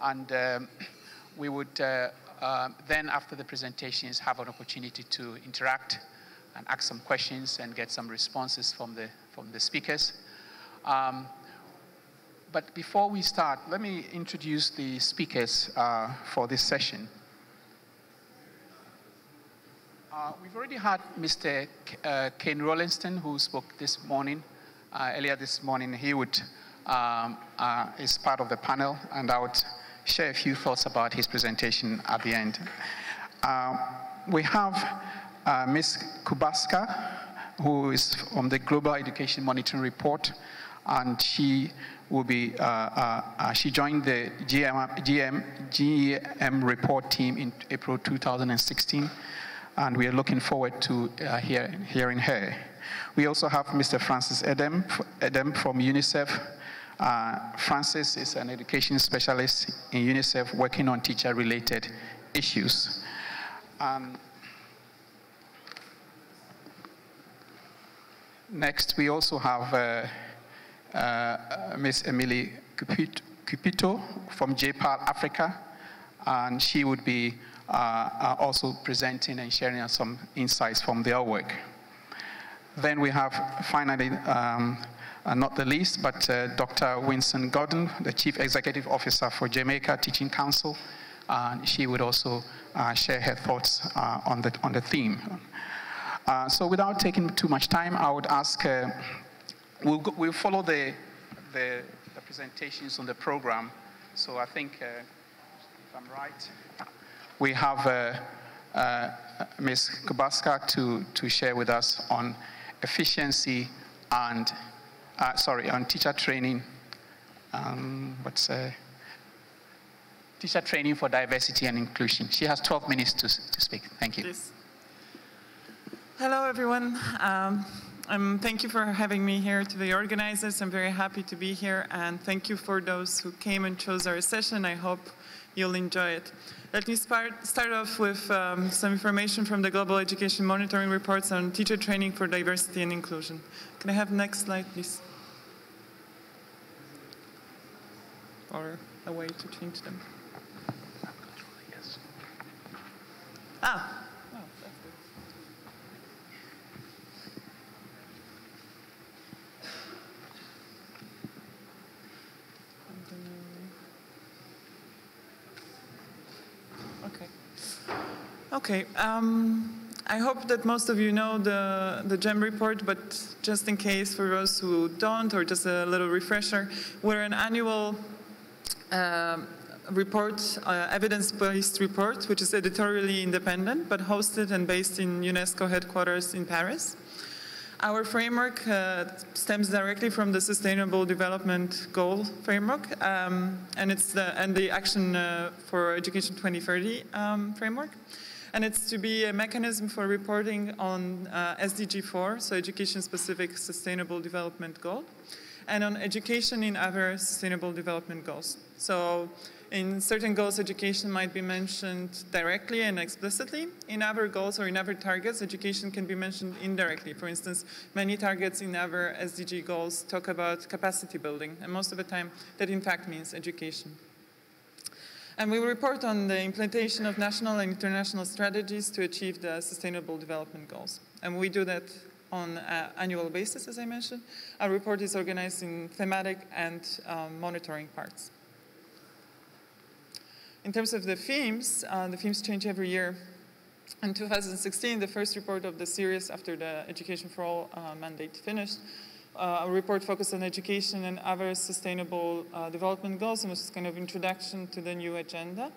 And we would then, after the presentations, have an opportunity to interact and ask some questions and get some responses from the speakers. But before we start, let me introduce the speakers for this session. We've already had Mr. Kane Rollinston, who spoke this morning, earlier this morning. He is part of the panel, and I would share a few thoughts about his presentation at the end. We have Ms. Kubaska, who is from the Global Education Monitoring Report, and she will be, she joined the GEM report team in April 2016, and we are looking forward to hearing her. We also have Mr. Francis Edem from UNICEF. Francis is an education specialist in UNICEF working on teacher-related issues. Next, we also have Ms. Emily Cupito from JPAL Africa, and she would be also presenting and sharing some insights from their work. Then we have, finally, not the least, but Dr. Winston Gordon, the Chief Executive Officer for Jamaica Teaching Council, and she would also share her thoughts on the theme. So without taking too much time, I would ask, we'll follow the presentations on the program. So I think, if I'm right, we have Ms. Kubaska to share with us on efficiency and, on teacher training. Teacher training for diversity and inclusion. She has 12 minutes to speak. Thank you. Yes. Hello, everyone. Thank you for having me here to the organizers. I'm very happy to be here, and thank you for those who came and chose our session. I hope you'll enjoy it. Let me start off with some information from the Global Education Monitoring Reports on teacher training for diversity and inclusion. Can I have the next slide, please? Or a way to change them. Yes. Ah. Oh, that's good. Okay. I hope that most of you know the GEM report, but just in case for those who don't, or just a little refresher, we're an annual report, evidence-based report, which is editorially independent, but hosted and based in UNESCO headquarters in Paris. Our framework stems directly from the Sustainable Development Goal framework, and it's the Action for Education 2030 framework. And it's to be a mechanism for reporting on SDG 4, so education-specific sustainable development goal, and on education in other sustainable development goals. So in certain goals, education might be mentioned directly and explicitly. In other goals or in other targets, education can be mentioned indirectly. For instance, many targets in other SDG goals talk about capacity building, and most of the time that in fact means education. And we will report on the implementation of national and international strategies to achieve the Sustainable Development Goals. And we do that on an annual basis, as I mentioned. Our report is organized in thematic and monitoring parts. In terms of the themes change every year. In 2016, the first report of the series after the Education for All mandate finished, a report focused on education and other sustainable development goals, and was kind of introduction to the new agenda.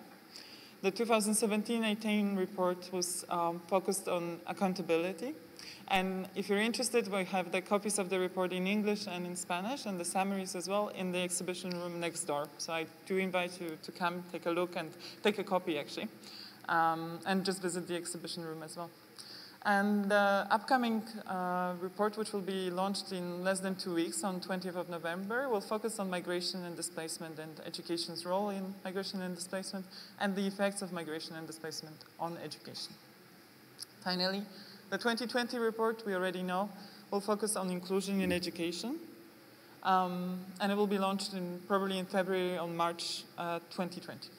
The 2017-18 report was focused on accountability. And if you're interested, we have the copies of the report in English and in Spanish, and the summaries as well in the exhibition room next door. So I do invite you to come, take a look, and take a copy, actually, and just visit the exhibition room as well. And the upcoming report, which will be launched in less than 2 weeks on 20th of November, will focus on migration and displacement and education's role in migration and displacement and the effects of migration and displacement on education. Finally, the 2020 report, we already know, will focus on inclusion in education. And it will be launched probably in February or March 2020.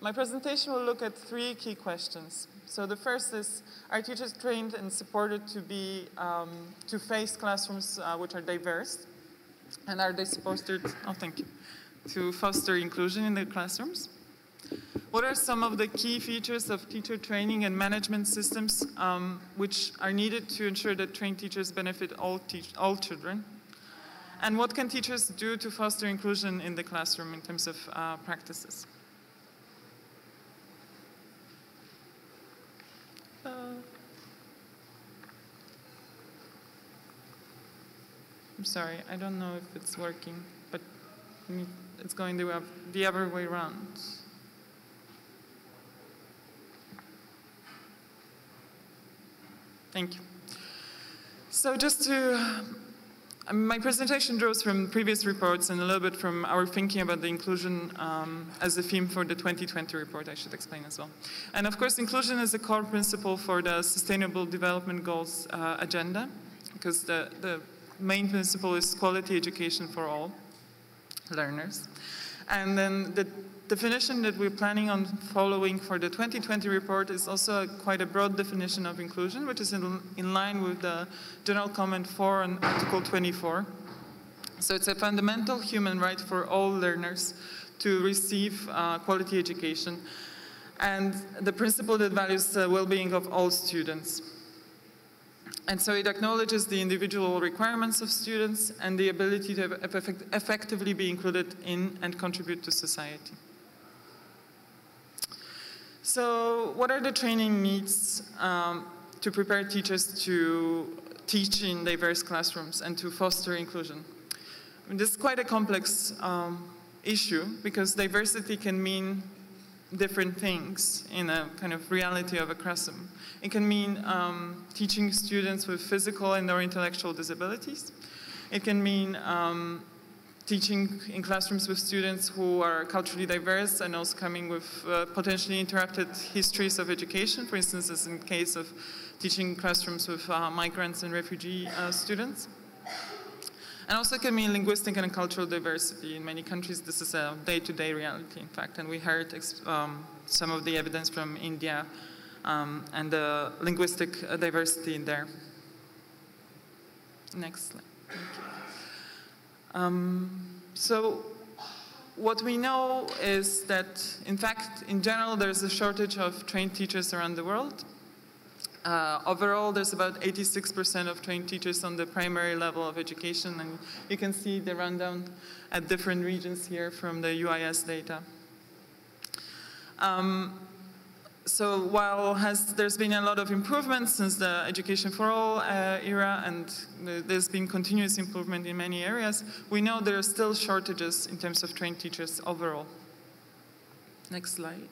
My presentation will look at 3 key questions. So the first is, are teachers trained and supported to face classrooms which are diverse? And are they supported, to foster inclusion in their classrooms? What are some of the key features of teacher training and management systems which are needed to ensure that trained teachers benefit all children? And what can teachers do to foster inclusion in the classroom in terms of practices? I'm sorry, I don't know if it's working, but it's going the other way around. Thank you. So my presentation draws from previous reports and a little bit from our thinking about the inclusion as a theme for the 2020 report, I should explain as well. And of course, inclusion is a core principle for the Sustainable Development Goals agenda, because the main principle is quality education for all learners. And then the definition that we're planning on following for the 2020 report is also quite a broad definition of inclusion, which is in line with the General Comment 4 on Article 24. So it's a fundamental human right for all learners to receive quality education, and the principle that values the well-being of all students. And so it acknowledges the individual requirements of students and the ability to effectively be included in and contribute to society. So what are the training needs to prepare teachers to teach in diverse classrooms and to foster inclusion? I mean, this is quite a complex issue, because diversity can mean different things in a kind of reality of a classroom. It can mean teaching students with physical and or intellectual disabilities. It can mean teaching in classrooms with students who are culturally diverse and also coming with potentially interrupted histories of education, for instance, as in case of teaching classrooms with migrants and refugee students. And also it can mean linguistic and cultural diversity. In many countries, this is a day-to-day reality, in fact, and we heard some of the evidence from India and the linguistic diversity in there. Next slide. Thank you. So what we know is that, in fact, in general, there's a shortage of trained teachers around the world. Overall, there's about 86% of trained teachers on the primary level of education, and you can see the rundown at different regions here from the UIS data. So while there's been a lot of improvements since the Education for All era, and there's been continuous improvement in many areas, we know there are still shortages in terms of trained teachers overall. Next slide.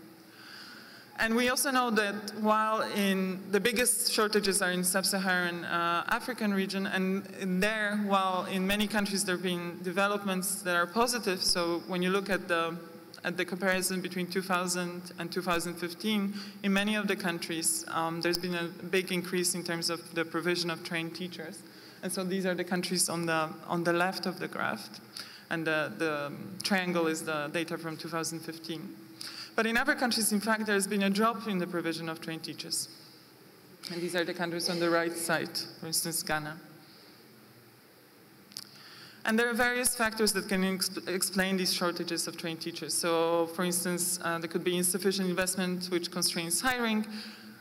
And we also know that while the biggest shortages are in sub-Saharan African region, and there, while in many countries there have been developments that are positive, so when you look at the comparison between 2000 and 2015, in many of the countries, there's been a big increase in terms of the provision of trained teachers. And so these are the countries on the left of the graph, and the triangle is the data from 2015. But in other countries, in fact, there's been a drop in the provision of trained teachers. And these are the countries on the right side, for instance, Ghana. And there are various factors that can explain these shortages of trained teachers. So, for instance, there could be insufficient investment, which constrains hiring,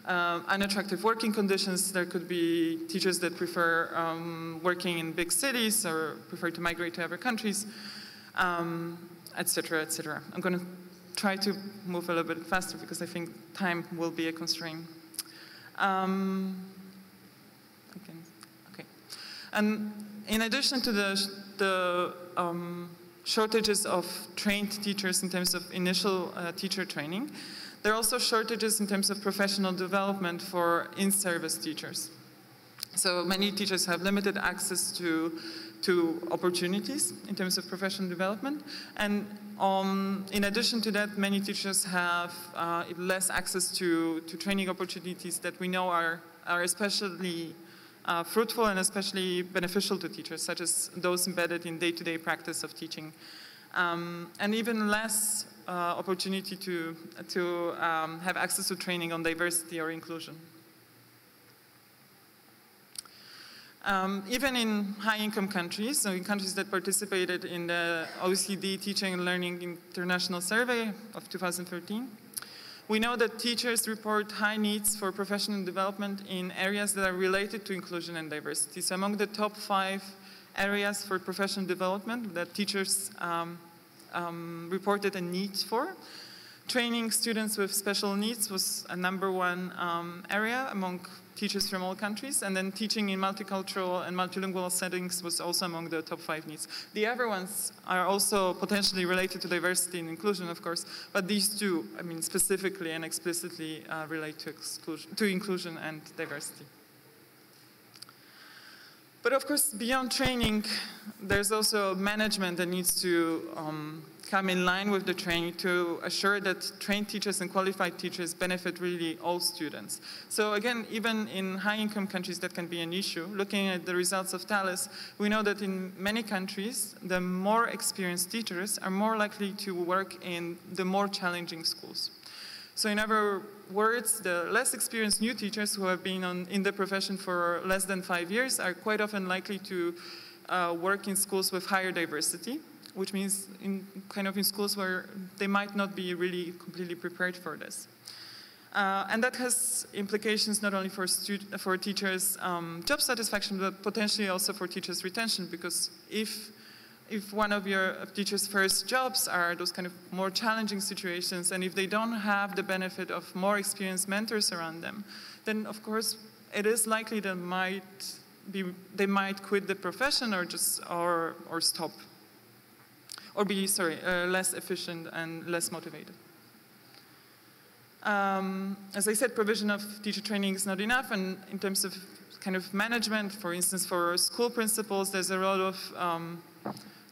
unattractive working conditions. There could be teachers that prefer working in big cities or prefer to migrate to other countries, et cetera, et cetera. I'm going to try to move a little bit faster because I think time will be a constraint. Okay. And in addition to the shortages of trained teachers in terms of initial teacher training, there are also shortages in terms of professional development for in-service teachers. So many teachers have limited access to opportunities in terms of professional development. And in addition to that, many teachers have less access to training opportunities that we know are especially fruitful and especially beneficial to teachers, such as those embedded in day-to-day practice of teaching. And even less opportunity to have access to training on diversity or inclusion. Even in high-income countries, so in countries that participated in the OECD Teaching and Learning International Survey of 2013, we know that teachers report high needs for professional development in areas that are related to inclusion and diversity. So among the top 5 areas for professional development that teachers reported a need for, training students with special needs was a #1 area among teachers from all countries, and then teaching in multicultural and multilingual settings was also among the top 5 needs. The other ones are also potentially related to diversity and inclusion, of course, but these two, I mean, specifically and explicitly relate to inclusion and diversity. But of course, beyond training, there's also management that needs to come in line with the training to assure that trained teachers and qualified teachers benefit really all students. So again, even in high-income countries, that can be an issue. Looking at the results of TALIS, we know that in many countries, the more experienced teachers are more likely to work in the more challenging schools. So in other words, the less experienced new teachers who have been in the profession for less than 5 years are quite often likely to work in schools with higher diversity, which means in schools where they might not be really completely prepared for this. And that has implications not only for teachers' job satisfaction, but potentially also for teachers' retention, because if one of your teachers' first jobs are those kind of more challenging situations, and if they don't have the benefit of more experienced mentors around them, then of course it is likely they might quit the profession or stop, or be less efficient and less motivated. As I said, provision of teacher training is not enough, and in terms of kind of management, for instance, for school principals, there's a lot of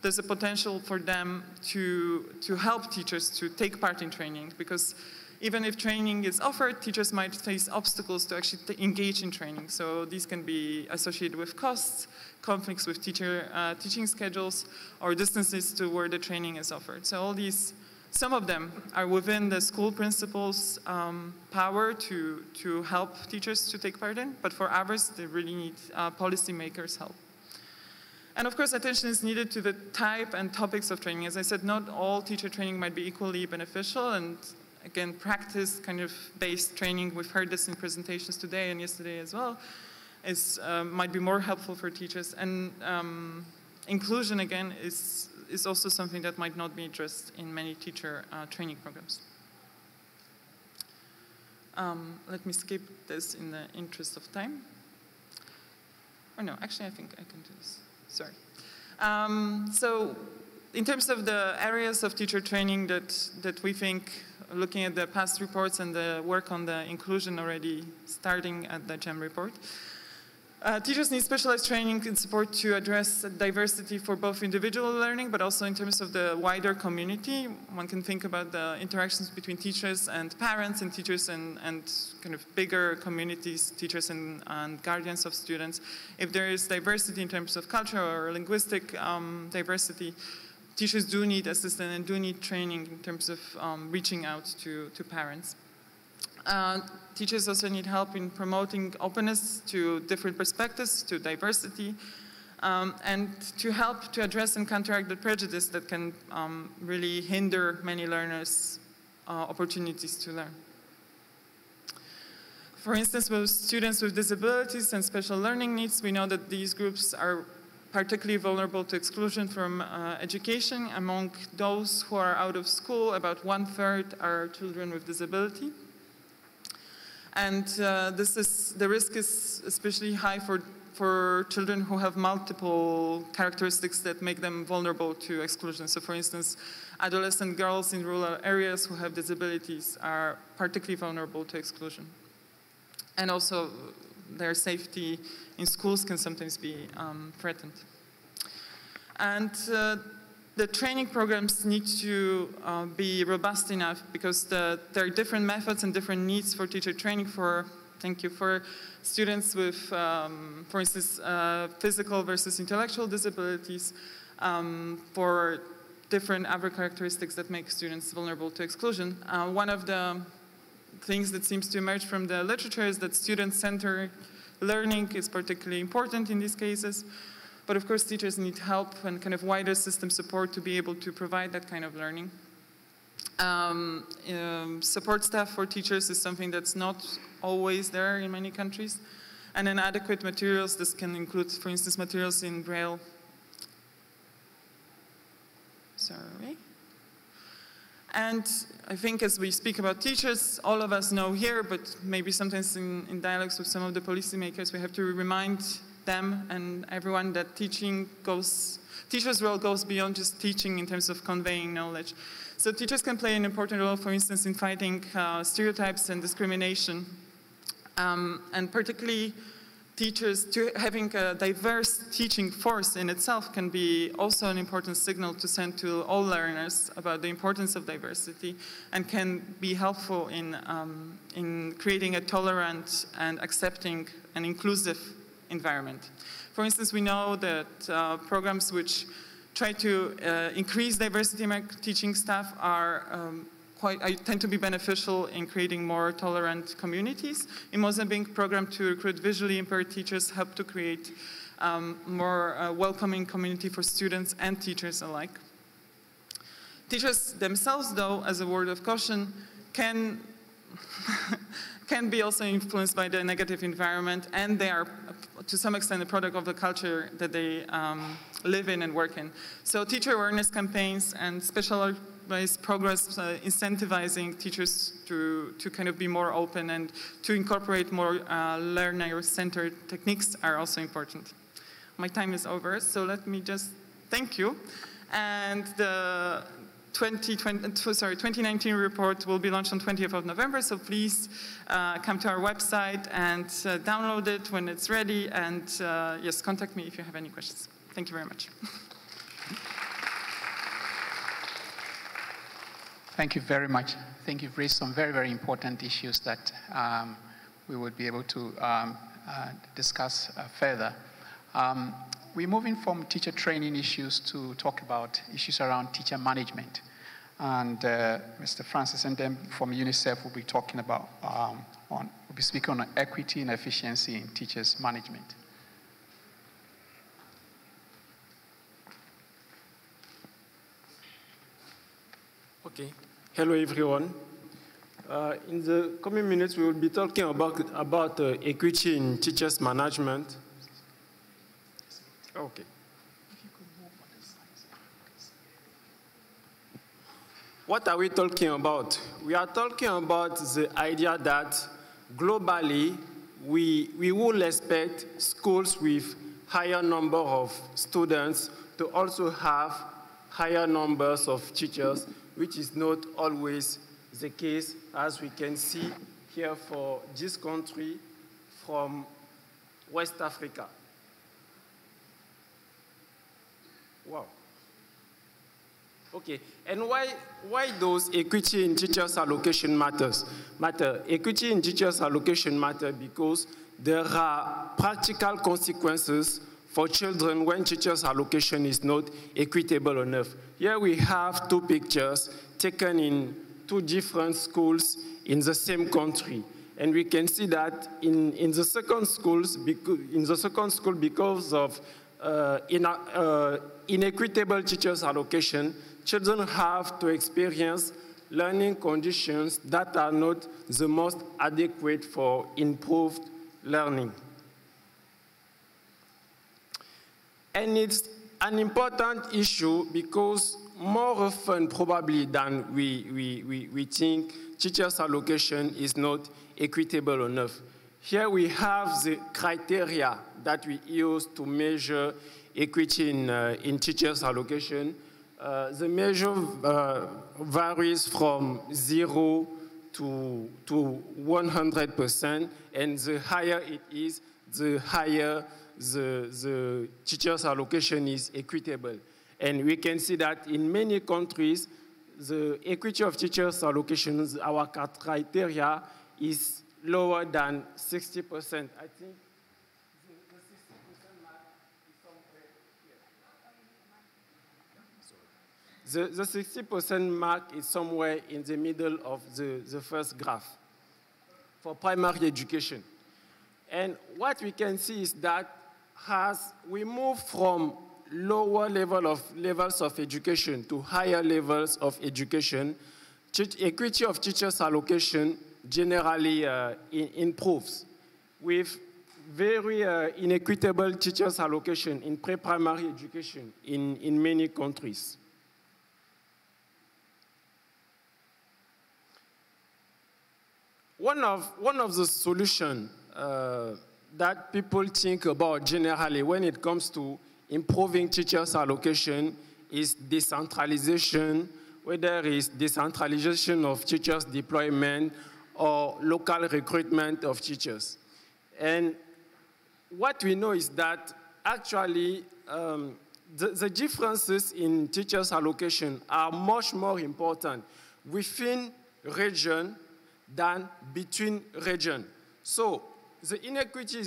there's a potential for them to help teachers to take part in training, because even if training is offered, teachers might face obstacles to actually engage in training. So these can be associated with costs, conflicts with teaching schedules, or distances to where the training is offered. So all these, some of them are within the school principal's power to help teachers to take part in, but for others, they really need policymakers' help. And of course, attention is needed to the type and topics of training. As I said, not all teacher training might be equally beneficial, and again, practice kind of based training, we've heard this in presentations today and yesterday as well, might be more helpful for teachers. And inclusion, again, is also something that might not be addressed in many teacher training programs. Let me skip this in the interest of time. Or no, actually, I think I can do this. Sorry. So in terms of the areas of teacher training that we think, looking at the past reports and the work on the inclusion already starting at the GEM report, teachers need specialized training and support to address diversity for both individual learning, but also in terms of the wider community. One can think about the interactions between teachers and parents, and teachers and kind of bigger communities, teachers and guardians of students. If there is diversity in terms of cultural or linguistic diversity, teachers do need assistance and do need training in terms of reaching out to parents. Teachers also need help in promoting openness to different perspectives, to diversity, and to help to address and counteract the prejudice that can really hinder many learners' opportunities to learn. For instance, with students with disabilities and special learning needs, we know that these groups are particularly vulnerable to exclusion from education. Among those who are out of school, about 1/3 are children with disability. And the risk is especially high for children who have multiple characteristics that make them vulnerable to exclusion. So for instance, adolescent girls in rural areas who have disabilities are particularly vulnerable to exclusion. And also their safety in schools can sometimes be threatened. And the training programs need to be robust enough, because there are different methods and different needs for teacher training for Thank you. For students with, for instance, physical versus intellectual disabilities, for different other characteristics that make students vulnerable to exclusion. One of the things that seems to emerge from the literature is that student-centered learning is particularly important in these cases. But of course, teachers need help and kind of wider system support to be able to provide that kind of learning. Support staff for teachers is something that's not always there in many countries. And inadequate materials, this can include, for instance, materials in Braille. Sorry. And I think as we speak about teachers, all of us know here, but maybe sometimes in dialogues with some of the policymakers, we have to remind them and everyone that teachers' role goes beyond just teaching in terms of conveying knowledge. So teachers can play an important role, for instance, in fighting stereotypes and discrimination. And particularly teachers, having a diverse teaching force in itself can be also an important signal to send to all learners about the importance of diversity and can be helpful in creating a tolerant and accepting and inclusive environment. For instance, we know that programs which try to increase diversity among teaching staff tend to be beneficial in creating more tolerant communities. In Mozambique, program to recruit visually impaired teachers help to create more welcoming community for students and teachers alike. Teachers themselves, though, as a word of caution, can be also influenced by the negative environment, and they are, to some extent, a product of the culture that they live in and work in. So teacher awareness campaigns and specialized programs incentivizing teachers to kind of be more open and to incorporate more learner-centered techniques are also important. My time is over, so let me just thank you. And the 2019 report will be launched on 20th of November, so please come to our website and download it when it's ready, and yes, contact me if you have any questions. Thank you very much. Thank you very much. I think you've raised some very, very important issues that we would be able to discuss further. We're moving from teacher training issues to talk about issues around teacher management. And Mr. Francis Ndem from UNICEF will be talking about, will be speaking on equity and efficiency in teachers' management. Okay. Hello, everyone. In the coming minutes, we will be talking about equity in teachers' management. Okay. What are we talking about? We are talking about the idea that globally, we will expect schools with higher number of students to also have higher numbers of teachers, which is not always the case, as we can see here for this country from West Africa. Wow. Okay, and why does equity in teachers' allocation matter? Equity in teachers' allocation matter because there are practical consequences for children when teachers' allocation is not equitable enough. Here we have two pictures taken in two different schools in the same country. And we can see that in the second school, because of inequitable teachers' allocation, children have to experience learning conditions that are not the most adequate for improved learning. And it's an important issue because more often probably than we think, teachers' allocation is not equitable enough. Here we have the criteria that we use to measure equity in teachers' allocation. The measure varies from 0 to 100%, and the higher it is, the higher the teachers' allocation is equitable. And we can see that in many countries, the equity of teachers' allocations, our criteria is lower than 60%. I think the 60% mark is somewhere in the middle of the first graph for primary education. And what we can see is that as we move from lower levels of education to higher levels of education, equity of teachers allocation generally improves, with very inequitable teachers allocation in pre-primary education in many countries. One of the solutions that people think about generally when it comes to improving teachers' allocation is decentralization, whether it's decentralization of teachers' deployment or local recruitment of teachers. And what we know is that actually the differences in teachers' allocation are much more important within region than between regions. So the inequity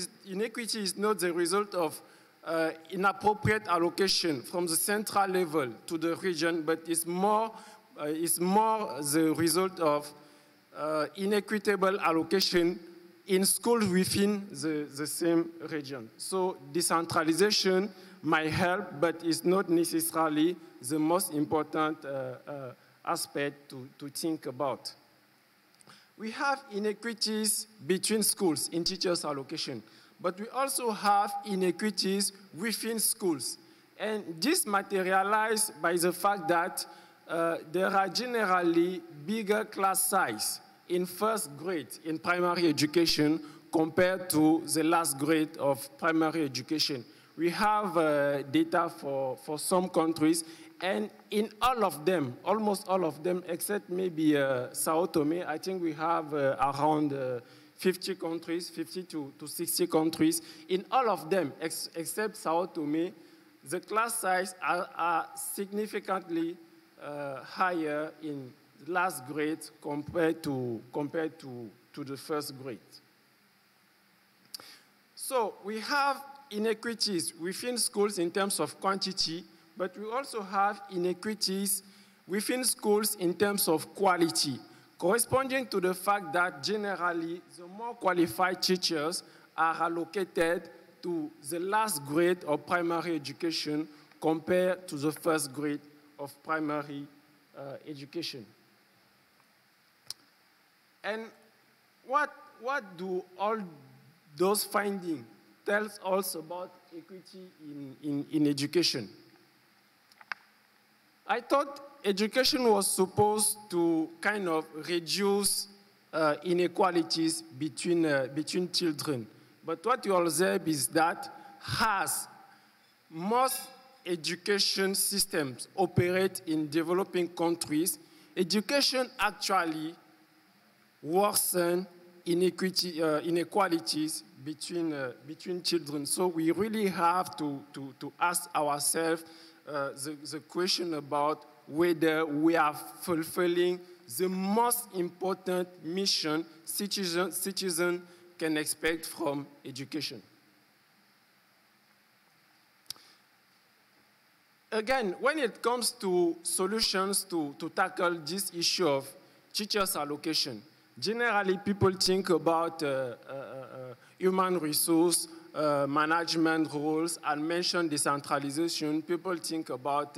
is not the result of inappropriate allocation from the central level to the region, but it's more the result of inequitable allocation in schools within the same region. So decentralization might help, but it's not necessarily the most important aspect to think about. We have inequities between schools in teachers' allocation, but we also have inequities within schools. And this materializes by the fact that there are generally bigger class size in first grade in primary education compared to the last grade of primary education. We have data for some countries, and in all of them, almost all of them, except maybe Sao Tome, I think we have around 50 countries, 50 to 60 countries. In all of them, except Sao Tome, the class size are significantly higher in last grade compared to the first grade. So we have inequities within schools in terms of quantity, but we also have inequities within schools in terms of quality, corresponding to the fact that generally the more qualified teachers are allocated to the last grade of primary education compared to the first grade of primary education. And what do all those findings tell us about equity in education? I thought education was supposed to kind of reduce inequalities between children. But what you observe is that as most education systems operate in developing countries, education actually worsen inequalities between children. So we really have to ask ourselves the question about whether we are fulfilling the most important mission citizens can expect from education. Again, when it comes to solutions to tackle this issue of teachers' allocation, generally people think about human resource management roles and mention decentralization. People think about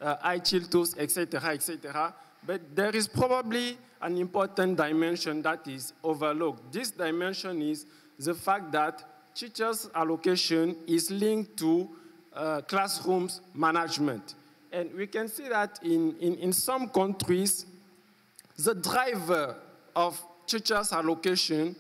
IT tools, etc., etc. But there is probably an important dimension that is overlooked. This dimension is the fact that teachers' allocation is linked to classrooms management. And we can see that in some countries, the driver of teachers' allocation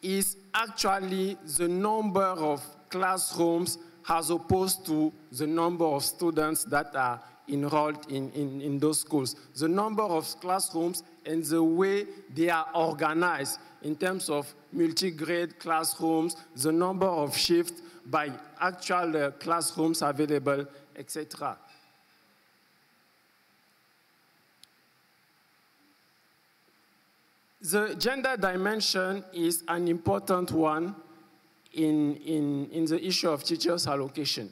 is actually the number of classrooms as opposed to the number of students that are enrolled in those schools. The number of classrooms and the way they are organized in terms of multi-grade classrooms, the number of shifts by actual classrooms available, etc. The gender dimension is an important one in the issue of teachers' allocation.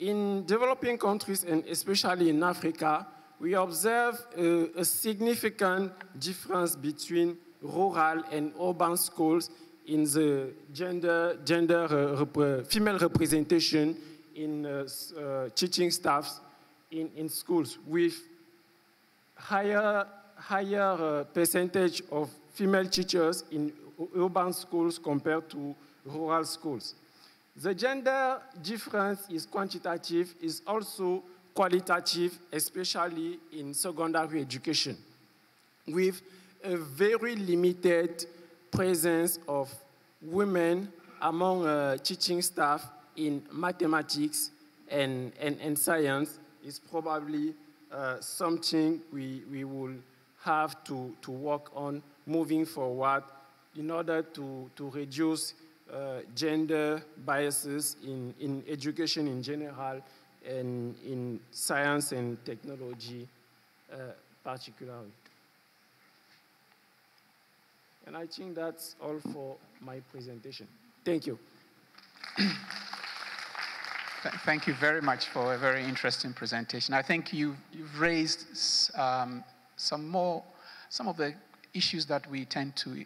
In developing countries, and especially in Africa, we observe a significant difference between rural and urban schools in the female representation in teaching staffs in schools, with higher percentage of female teachers in urban schools compared to rural schools. The gender difference is quantitative, is also qualitative, especially in secondary education, with a very limited presence of women among teaching staff in mathematics and science is probably something we will have to work on moving forward in order to reduce gender biases in education in general and in science and technology particularly. And I think that's all for my presentation. Thank you. Thank you very much for a very interesting presentation. I think you've raised some of the issues that we tend to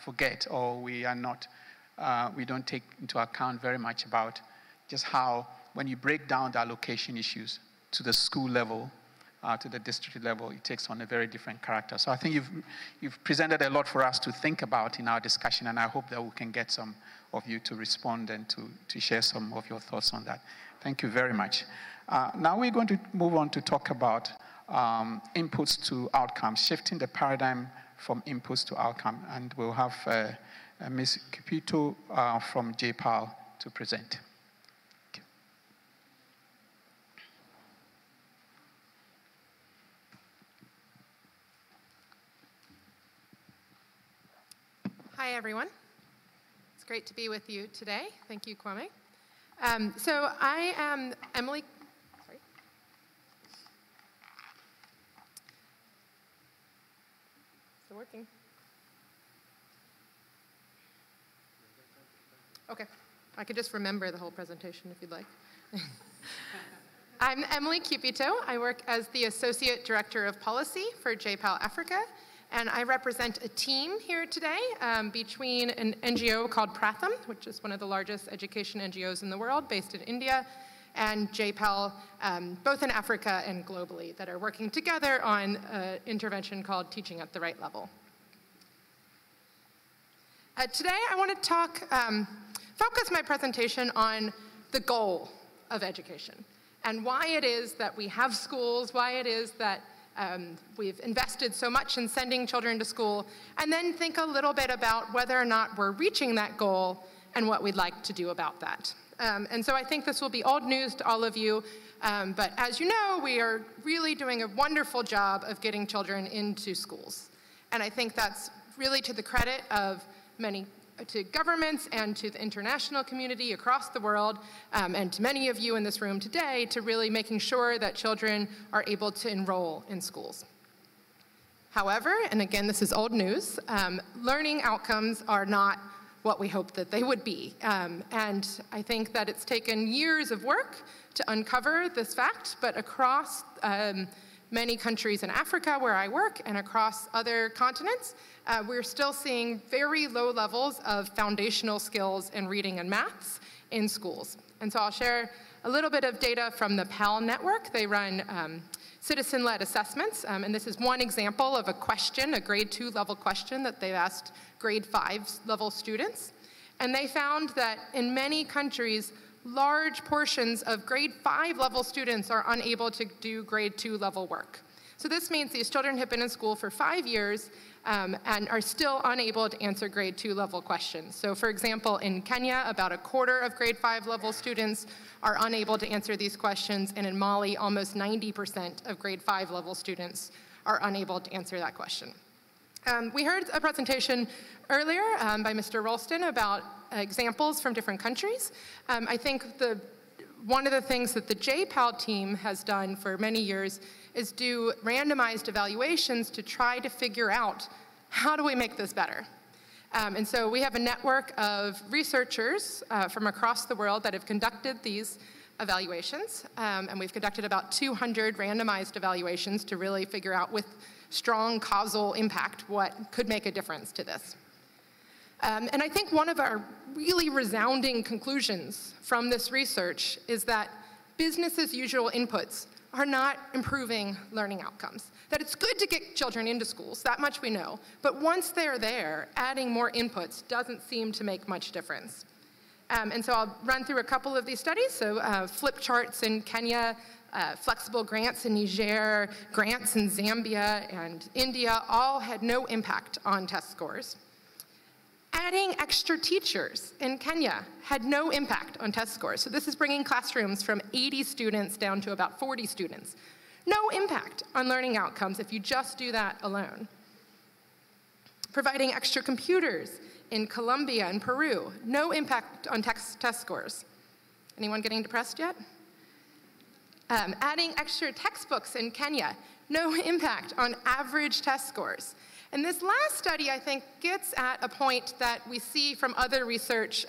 forget, or we don't take into account very much, about just how, when you break down the allocation issues to the school level, to the district level, it takes on a very different character. So I think you've presented a lot for us to think about in our discussion, and I hope that we can get some of you to respond and to share some of your thoughts on that. Thank you very much. Now we're going to move on to talk about inputs to outcomes, shifting the paradigm from inputs to outcome, and we'll have Ms. Cupito from JPAL to present. Hi, everyone. It's great to be with you today. Thank you, Kwame. So I am Emily. Sorry. Is it working? Okay. I could just remember the whole presentation if you'd like. I'm Emily Cupito. I work as the Associate Director of Policy for JPAL Africa. And I represent a team here today between an NGO called Pratham, which is one of the largest education NGOs in the world, based in India, and JPAL, both in Africa and globally, that are working together on an intervention called Teaching at the Right Level. Today, I want to focus my presentation on the goal of education, and why it is that we have schools, why it is that we've invested so much in sending children to school, and then think a little bit about whether or not we're reaching that goal and what we'd like to do about that. And so I think this will be old news to all of you, but as you know, we are really doing a wonderful job of getting children into schools. And I think that's really to the credit of to governments and to the international community across the world, and to many of you in this room today, to really making sure that children are able to enroll in schools. However, and again, this is old news, learning outcomes are not what we hoped that they would be. And I think that it's taken years of work to uncover this fact, but across many countries in Africa where I work and across other continents, we're still seeing very low levels of foundational skills in reading and maths in schools. And so I'll share a little bit of data from the PAL network. They run citizen-led assessments, and this is one example of a question, a grade 2 level question that they've asked grade 5 level students. And they found that in many countries, large portions of grade 5 level students are unable to do grade 2 level work. So this means these children have been in school for 5 years and are still unable to answer grade 2 level questions. So for example, in Kenya, about a quarter of grade 5 level students are unable to answer these questions, and in Mali, almost 90% of grade 5 level students are unable to answer that question. We heard a presentation earlier by Mr. Rolston about examples from different countries. I think one of the things that the JPAL team has done for many years is do randomized evaluations to try to figure out How do we make this better? And so we have a network of researchers from across the world that have conducted these evaluations. And we've conducted about 200 randomized evaluations to really figure out with strong causal impact what could make a difference to this. And I think one of our really resounding conclusions from this research is that business as usual inputs are not improving learning outcomes. That it's good to get children into schools, that much we know, but once they're there, adding more inputs doesn't seem to make much difference. And so I'll run through a couple of these studies. So flip charts in Kenya, flexible grants in Niger, grants in Zambia and India all had no impact on test scores. Adding extra teachers in Kenya had no impact on test scores. So this is bringing classrooms from 80 students down to about 40 students. No impact on learning outcomes if you just do that alone. Providing extra computers in Colombia and Peru, no impact on test scores. Anyone getting depressed yet? Adding extra textbooks in Kenya, no impact on average test scores. And this last study, I think, gets at a point that we see from other research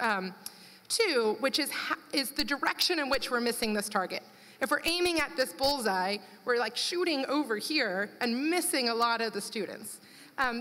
too, which is the direction in which we're missing this target. If we're aiming at this bullseye, we're like shooting over here and missing a lot of the students.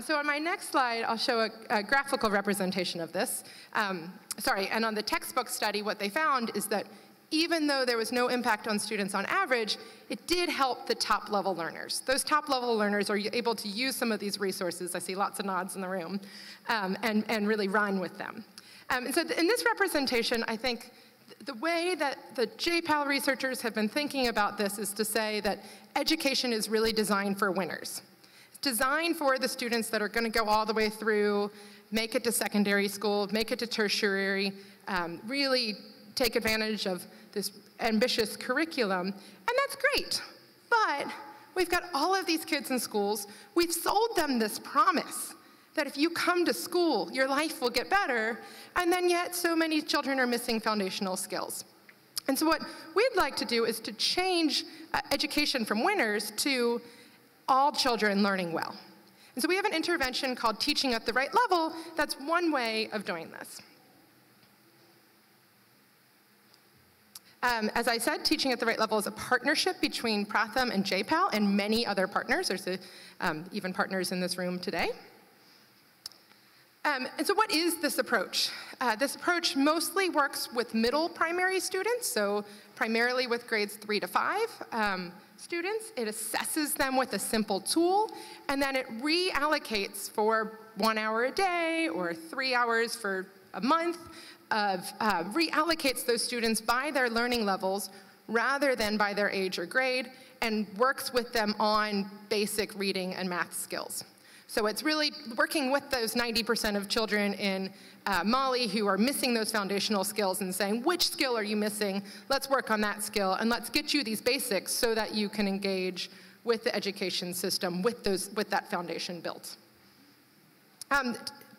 So on my next slide, I'll show a graphical representation of this. And on the textbook study, what they found is that even though there was no impact on students on average, it did help the top-level learners. Those top-level learners are able to use some of these resources, I see lots of nods in the room, and really run with them. And so in this representation, I think the way that the JPAL researchers have been thinking about this is to say that education is really designed for winners. It's designed for the students that are going to go all the way through, make it to secondary school, make it to tertiary, really take advantage of this ambitious curriculum, and that's great. But we've got all of these kids in schools. We've sold them this promise that if you come to school, your life will get better, and then yet so many children are missing foundational skills. And so what we'd like to do is to change education from winners to all children learning well. And so we have an intervention called Teaching at the Right Level. That's one way of doing this. As I said, Teaching at the Right Level is a partnership between Pratham and JPAL and many other partners. There's even partners in this room today. And so what is this approach? This approach mostly works with middle primary students, so primarily with grades 3 to 5 students. It assesses them with a simple tool, and then it reallocates for 1 hour a day or 3 hours for a month, reallocates those students by their learning levels rather than by their age or grade, and works with them on basic reading and math skills. So it's really working with those 90% of children in Mali who are missing those foundational skills and saying, which skill are you missing? Let's work on that skill, and let's get you these basics so that you can engage with the education system with that foundation built.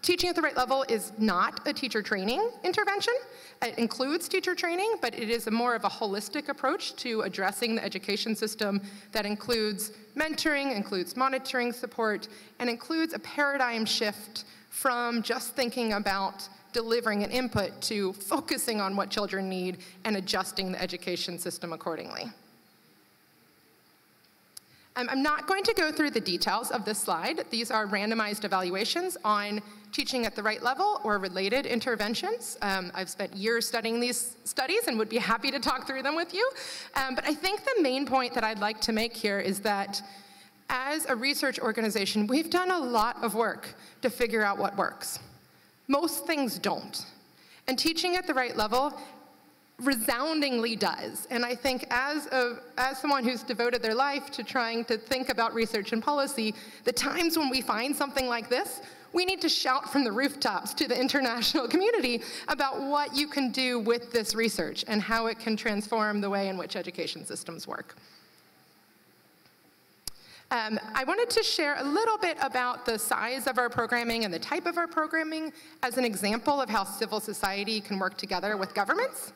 Teaching at the Right Level is not a teacher training intervention. It includes teacher training, but it is more of a holistic approach to addressing the education system that includes mentoring, includes monitoring support, and includes a paradigm shift from just thinking about delivering an input to focusing on what children need and adjusting the education system accordingly. I'm not going to go through the details of this slide. These are randomized evaluations on teaching at the right level or related interventions. I've spent years studying these studies and would be happy to talk through them with you. But I think the main point that I'd like to make here is that as a research organization, we've done a lot of work to figure out what works. Most things don't. And teaching at the right level resoundingly does. And I think as someone who's devoted their life to trying to think about research and policy, the times when we find something like this, we need to shout from the rooftops to the international community about what you can do with this research and how it can transform the way in which education systems work. I wanted to share a little bit about the size of our programming and the type of our programming as an example of how civil society can work together with governments.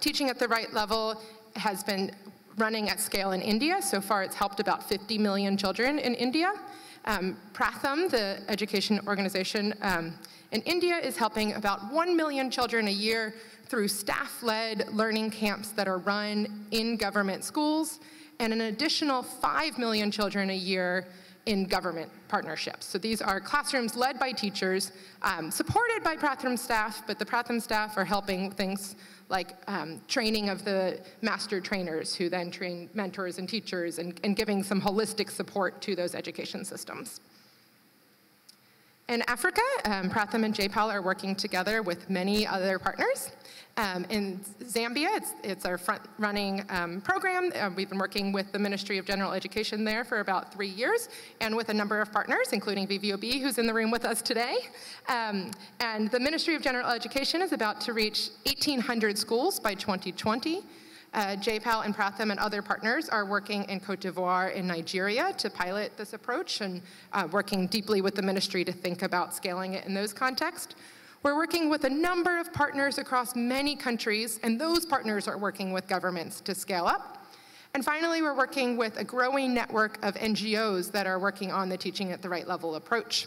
Teaching at the Right Level has been running at scale in India. So far, it's helped about 50 million children in India. Pratham, the education organization in India, is helping about 1 million children a year through staff-led learning camps that are run in government schools, and an additional 5 million children a year in government partnerships. So these are classrooms led by teachers, supported by Pratham staff, but the Pratham staff are helping things like training of the master trainers who then train mentors and teachers and giving some holistic support to those education systems. In Africa, Pratham and JPAL are working together with many other partners. In Zambia, it's our front-running program. We've been working with the Ministry of General Education there for about 3 years, and with a number of partners, including VVOB, who's in the room with us today. And the Ministry of General Education is about to reach 1,800 schools by 2020. JPAL and Pratham and other partners are working in Cote d'Ivoire and Nigeria to pilot this approach, and working deeply with the ministry to think about scaling it in those contexts. We're working with a number of partners across many countries, and those partners are working with governments to scale up. And finally, we're working with a growing network of NGOs that are working on the teaching at the right level approach.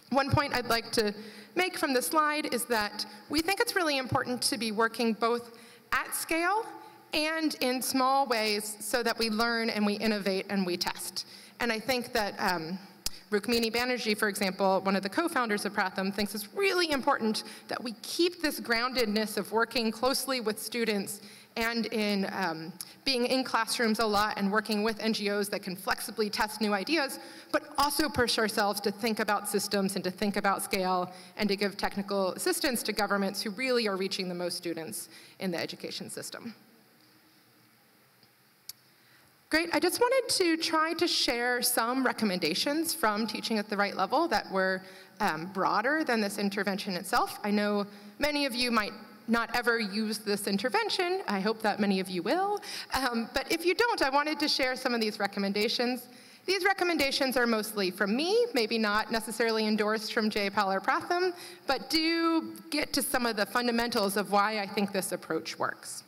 One point I'd like to make from the slide is that we think it's really important to be working both at scale and in small ways so that we learn and we innovate and we test. And I think that Rukmini Banerjee, for example, one of the co-founders of Pratham, thinks it's really important that we keep this groundedness of working closely with students and in being in classrooms a lot and working with NGOs that can flexibly test new ideas, but also push ourselves to think about systems and to think about scale and to give technical assistance to governments who really are reaching the most students in the education system. Great, I just wanted to try to share some recommendations from Teaching at the Right Level that were broader than this intervention itself. I know many of you might not ever use this intervention. I hope that many of you will. But if you don't, I wanted to share some of these recommendations. These recommendations are mostly from me, maybe not necessarily endorsed from JPAL or Pratham, but do get to some of the fundamentals of why I think this approach works.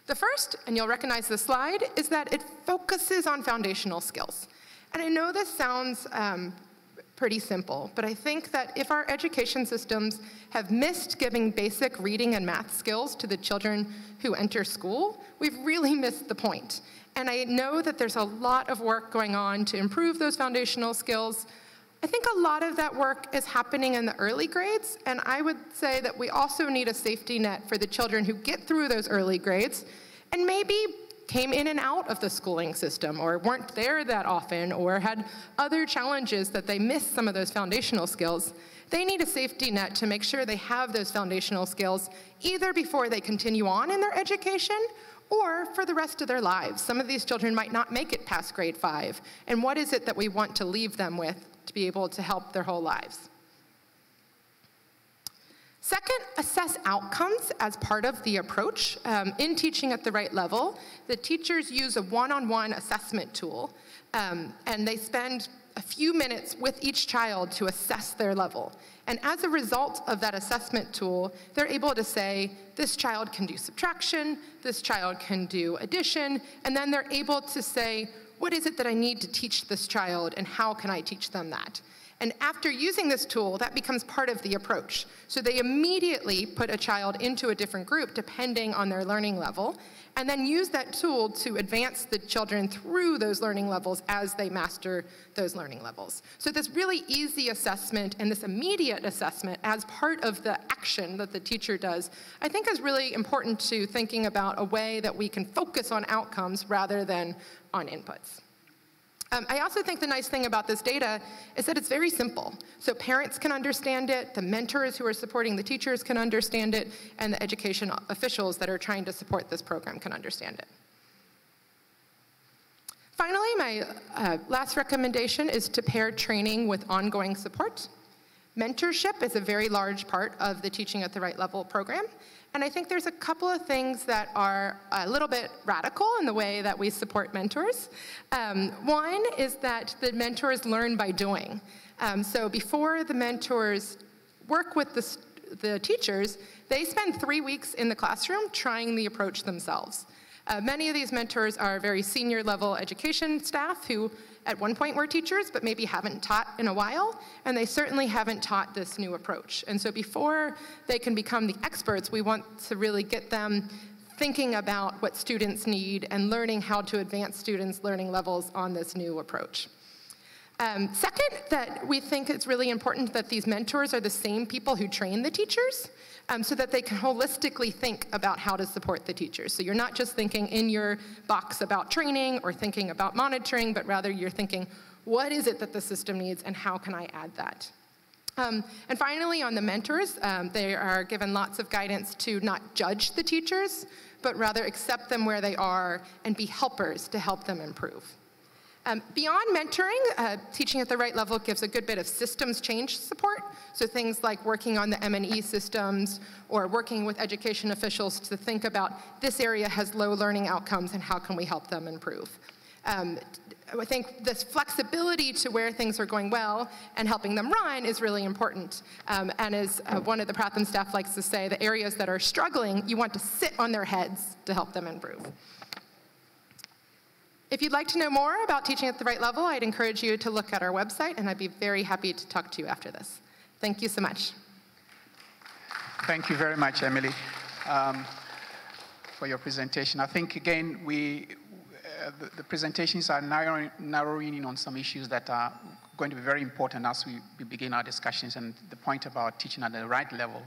The first, and you'll recognize this slide, is that it focuses on foundational skills. And I know this sounds pretty simple, but I think that if our education systems have missed giving basic reading and math skills to the children who enter school, we've really missed the point. And I know that there's a lot of work going on to improve those foundational skills. I think a lot of that work is happening in the early grades, and I would say that we also need a safety net for the children who get through those early grades and maybe came in and out of the schooling system or weren't there that often or had other challenges that they missed some of those foundational skills. They need a safety net to make sure they have those foundational skills either before they continue on in their education or for the rest of their lives. Some of these children might not make it past grade 5, and what is it that we want to leave them with to be able to help their whole lives? Second, assess outcomes as part of the approach. In Teaching at the Right Level, the teachers use a one-on-one assessment tool, and they spend a few minutes with each child to assess their level. And as a result of that assessment tool, they're able to say, this child can do subtraction, this child can do addition, and then they're able to say, what is it that I need to teach this child, and how can I teach them that? And after using this tool, that becomes part of the approach. So they immediately put a child into a different group depending on their learning level, and then use that tool to advance the children through those learning levels as they master those learning levels. So this really easy assessment and this immediate assessment as part of the action that the teacher does, I think is really important to thinking about a way that we can focus on outcomes rather than on inputs. I also think the nice thing about this data is that it's very simple. So parents can understand it, the mentors who are supporting the teachers can understand it, and the education officials that are trying to support this program can understand it. Finally, my last recommendation is to pair training with ongoing support. Mentorship is a very large part of the Teaching at the Right Level program. And I think there's a couple of things that are a little bit radical in the way that we support mentors. One is that the mentors learn by doing. So before the mentors work with the teachers, they spend 3 weeks in the classroom trying the approach themselves. Many of these mentors are very senior level education staff who at one point were teachers, but maybe haven't taught in a while, and they certainly haven't taught this new approach. And so before they can become the experts, we want to really get them thinking about what students need and learning how to advance students' learning levels on this new approach. Second, that we think it's really important that these mentors are the same people who train the teachers, so that they can holistically think about how to support the teachers. So you're not just thinking in your box about training or thinking about monitoring, but rather you're thinking, what is it that the system needs and how can I add that? And finally, on the mentors, they are given lots of guidance to not judge the teachers, but rather accept them where they are and be helpers to help them improve. Beyond mentoring, teaching at the right level gives a good bit of systems change support. So things like working on the M&E systems or working with education officials to think about this area has low learning outcomes and how can we help them improve. I think this flexibility to where things are going well and helping them run is really important. And as one of the Pratham staff likes to say, the areas that are struggling, you want to sit on their heads to help them improve. If you'd like to know more about teaching at the right level, I'd encourage you to look at our website, and I'd be very happy to talk to you after this. Thank you so much. Thank you very much, Emily, for your presentation. I think, again, the presentations are narrowing in on some issues that are going to be very important as we begin our discussions, and the point about teaching at the right level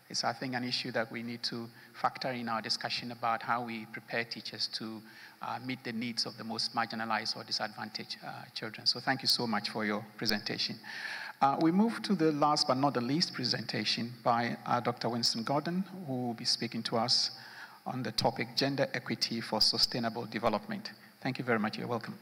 is, I think, an issue that we need to factor in our discussion about how we prepare teachers to meet the needs of the most marginalized or disadvantaged children. So thank you so much for your presentation. We move to the last but not the least presentation by Dr. Winston Gordon, who will be speaking to us on the topic Gender Equity for Sustainable Development. Thank you very much. You're welcome.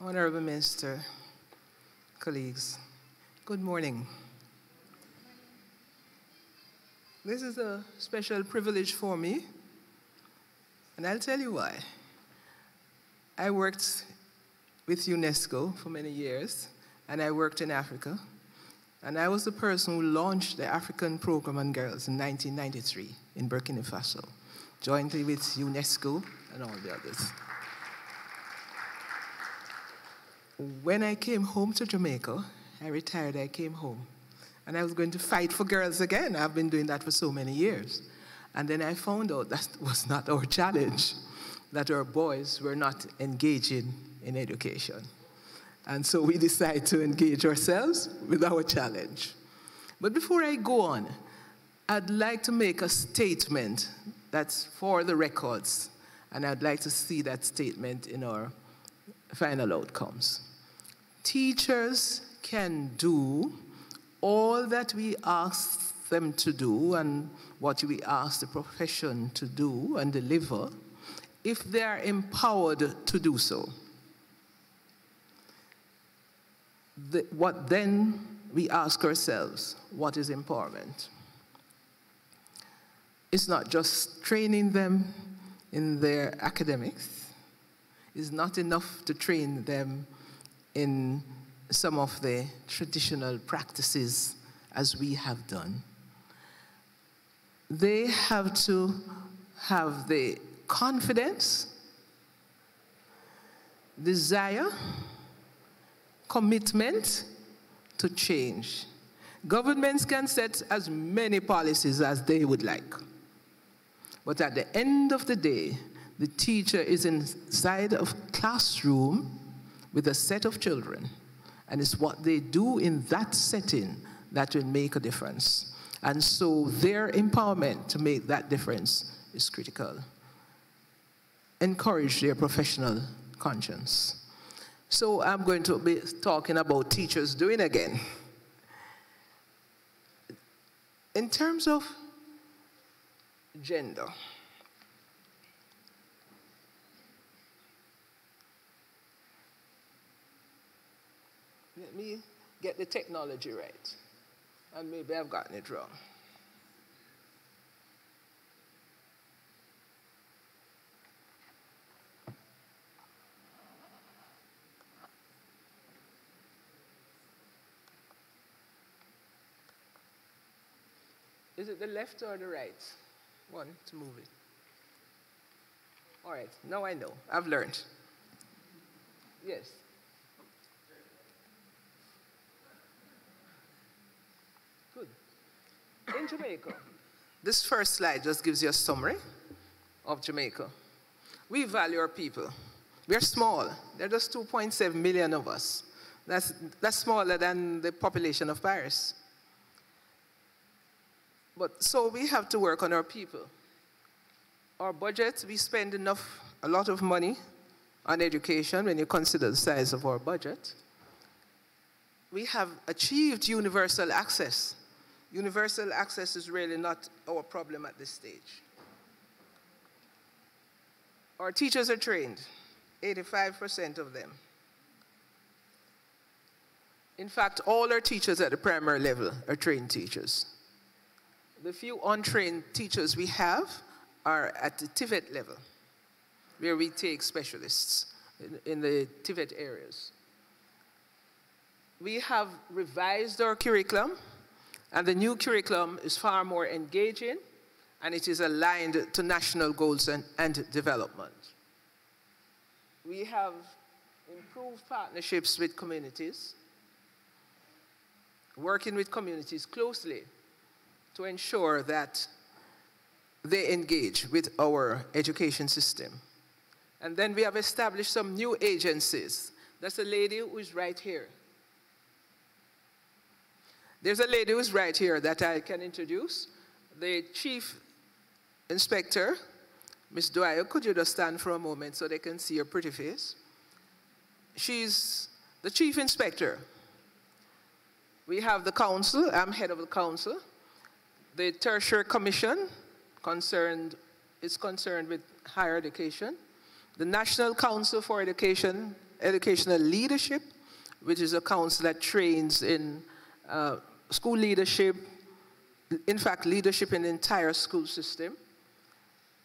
Honorable Minister, colleagues, good morning. This is a special privilege for me, and I'll tell you why. I worked with UNESCO for many years, and I worked in Africa, and I was the person who launched the African Program on Girls in 1993 in Burkina Faso, jointly with UNESCO and all the others. When I came home to Jamaica, I retired, I came home, and I was going to fight for girls again. I've been doing that for so many years. And then I found out that was not our challenge, that our boys were not engaging in education. And so we decided to engage ourselves with our challenge. But before I go on, I'd like to make a statement that's for the records, and I'd like to see that statement in our final outcomes. Teachers can do all that we ask them to do and what we ask the profession to do and deliver if they are empowered to do so. What then we ask ourselves, what is empowerment? It's not just training them in their academics. It's not enough to train them in some of the traditional practices as we have done. They have to have the confidence, desire, commitment to change. Governments can set as many policies as they would like. But at the end of the day, the teacher is inside of a classroom with a set of children, and it's what they do in that setting that will make a difference. And so their empowerment to make that difference is critical. Encourage their professional conscience. So I'm going to be talking about teachers doing again. In terms of gender, Let me get the technology right. And maybe I've gotten it wrong. Is it the left or the right one to move it? All right, now I know. I've learned. Yes. Good. In Jamaica, this first slide just gives you a summary of Jamaica. We value our people. We're small. There are just 2.7 million of us. That's smaller than the population of Paris. But so we have to work on our people. Our budget, we spend a lot of money on education when you consider the size of our budget. We have achieved universal access. Universal access is really not our problem at this stage. Our teachers are trained, 85% of them. In fact, all our teachers at the primary level are trained teachers. The few untrained teachers we have are at the TVET level, where we take specialists in the TVET areas. We have revised our curriculum, and the new curriculum is far more engaging, and it is aligned to national goals and development. We have improved partnerships with communities, working with communities closely to ensure that they engage with our education system. And then we have established some new agencies. There's a lady who is right here. There's a lady who is right here that I can introduce. The Chief Inspector, Ms. Dwyer, could you just stand for a moment so they can see your pretty face? She's the Chief Inspector. We have the council. I'm head of the council. The Tertiary Commission is concerned with higher education. The National Council for Educational Leadership, which is a council that trains in school leadership, in fact, leadership in the entire school system.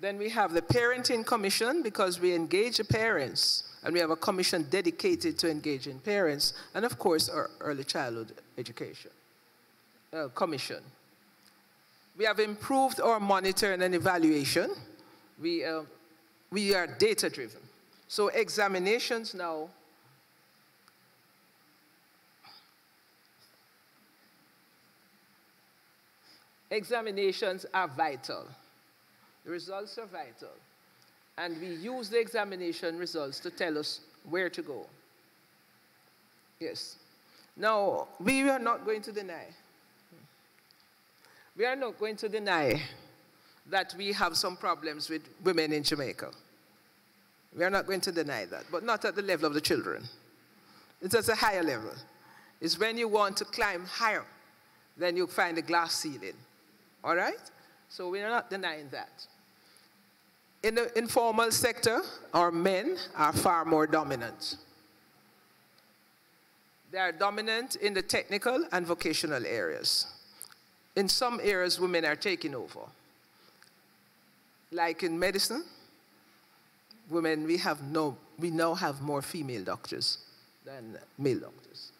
Then we have the Parenting Commission, because we engage the parents, and we have a commission dedicated to engaging parents, and of course, our Early Childhood Education Commission. We have improved our monitoring and evaluation. We are data-driven. So examinations now, examinations are vital. The results are vital. And we use the examination results to tell us where to go. Yes. Now, we are not going to deny. We are not going to deny that we have some problems with women in Jamaica. We are not going to deny that, but not at the level of the children. It's at a higher level. It's when you want to climb higher, then you find a glass ceiling. All right? So we are not denying that. In the informal sector, our men are far more dominant. They are dominant in the technical and vocational areas. In some areas, women are taking over. Like in medicine, women, we now have more female doctors than male doctors.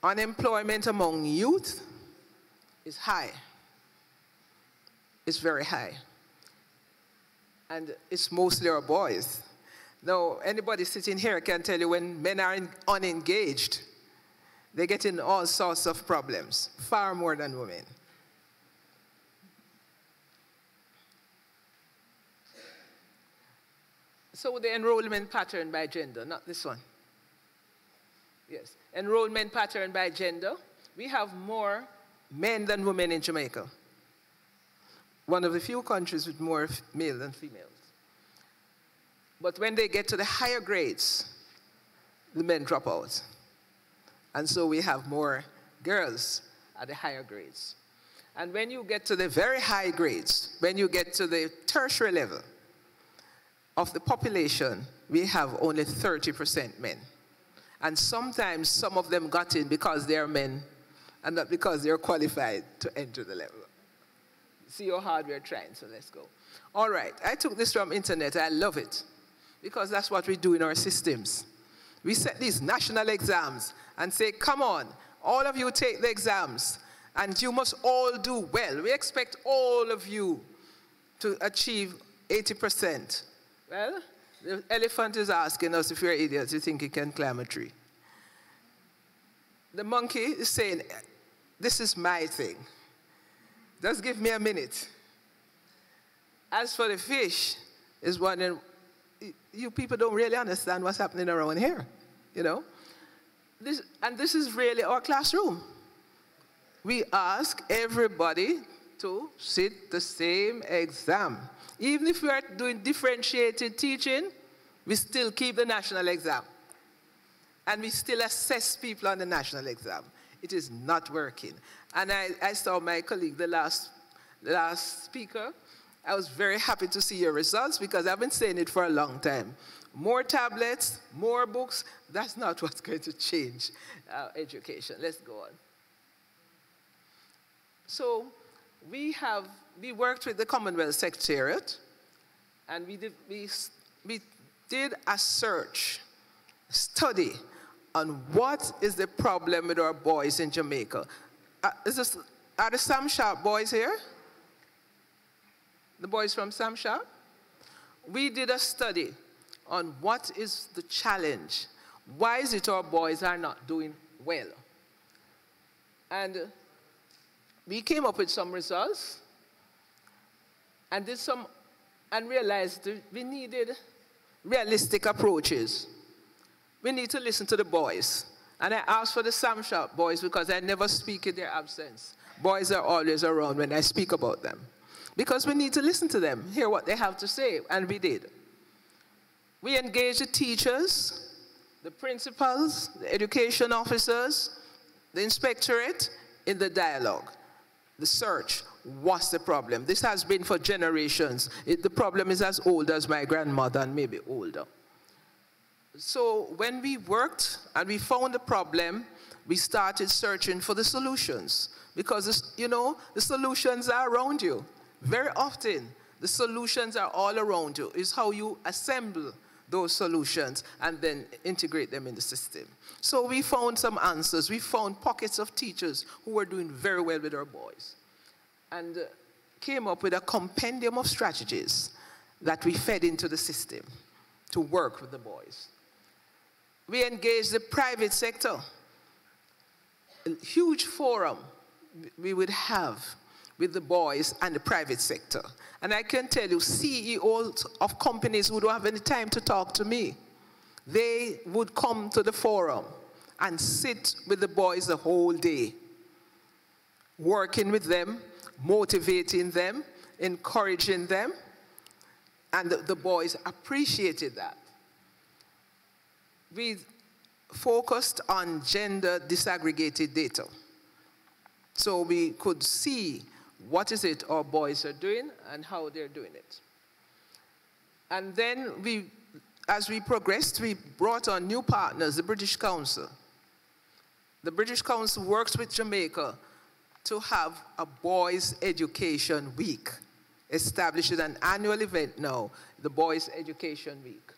Unemployment among youth is high. It's very high. And it's mostly our boys. Now, anybody sitting here can tell you when men are unengaged, they get in all sorts of problems, far more than women. So the enrollment pattern by gender, not this one. Yes, enrollment pattern by gender. We have more men than women in Jamaica. One of the few countries with more male than females. But when they get to the higher grades, the men drop out. And so we have more girls at the higher grades. And when you get to the very high grades, when you get to the tertiary level of the population, we have only 30% men. And sometimes some of them got in because they're men and not because they're qualified to enter the level. See how hard we're trying, so let's go. All right, I took this from internet. I love it because that's what we do in our systems. We set these national exams and say, come on, all of you take the exams and you must all do well. We expect all of you to achieve 80%. Well, the elephant is asking us if you're idiots, you think you can climb a tree. The monkey is saying, this is my thing. Just give me a minute. As for the fish, is wondering, you people don't really understand what's happening around here, you know? This is really our classroom. We ask everybody to sit the same exam. Even if we are doing differentiated teaching, we still keep the national exam. And we still assess people on the national exam. It is not working. And I saw my colleague, the last speaker. I was very happy to see your results because I've been saying it for a long time. More tablets, more books, that's not what's going to change education. Let's go on. So we worked with the Commonwealth Secretariat, and we did a study on what is the problem with our boys in Jamaica. Are the Sam Sharp boys here? The boys from Sam Sharp? We did a study on what is the challenge. Why is it our boys are not doing well? And we came up with some results and realized that we needed realistic approaches. We need to listen to the boys. And I asked for the Sam Sharp boys because I never speak in their absence. Boys are always around when I speak about them. Because we need to listen to them, hear what they have to say, and we did. We engaged the teachers, the principals, the education officers, the inspectorate in the dialogue. The search, what's the problem? This has been for generations. The problem is as old as my grandmother and maybe older. So when we worked and we found the problem, we started searching for the solutions. Because, you know, the solutions are around you. Very often, the solutions are all around you. It's how you assemble those solutions and then integrate them in the system. So we found some answers. We found pockets of teachers who were doing very well with our boys and came up with a compendium of strategies that we fed into the system to work with the boys. We engaged the private sector. A huge forum we would have with the boys and the private sector. And I can tell you, CEOs of companies who don't have any time to talk to me, they would come to the forum and sit with the boys the whole day, working with them, motivating them, encouraging them, and the boys appreciated that. We focused on gender disaggregated data. So we could see what is it our boys are doing and how they're doing it. And then as we progressed, we brought on new partners, the British Council. The British Council works with Jamaica to have a Boys Education Week, established an annual event now, the Boys Education Week.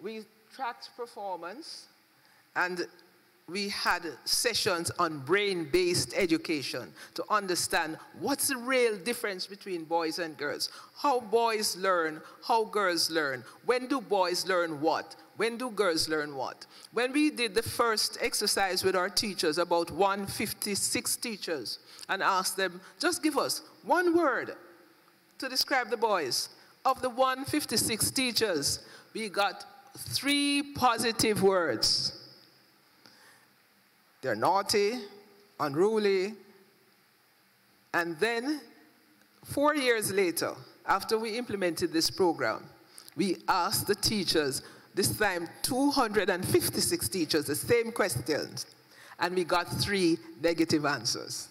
We tracked performance, and we had sessions on brain-based education to understand what's the real difference between boys and girls. How boys learn, how girls learn. When do boys learn what? When do girls learn what? When we did the first exercise with our teachers, about 156 teachers, and asked them, just give us one word to describe the boys. Of the 156 teachers, we got 3 positive words. They're naughty, unruly. And then 4 years later, after we implemented this program, we asked the teachers, this time 256 teachers, the same questions, and we got 3 negative answers.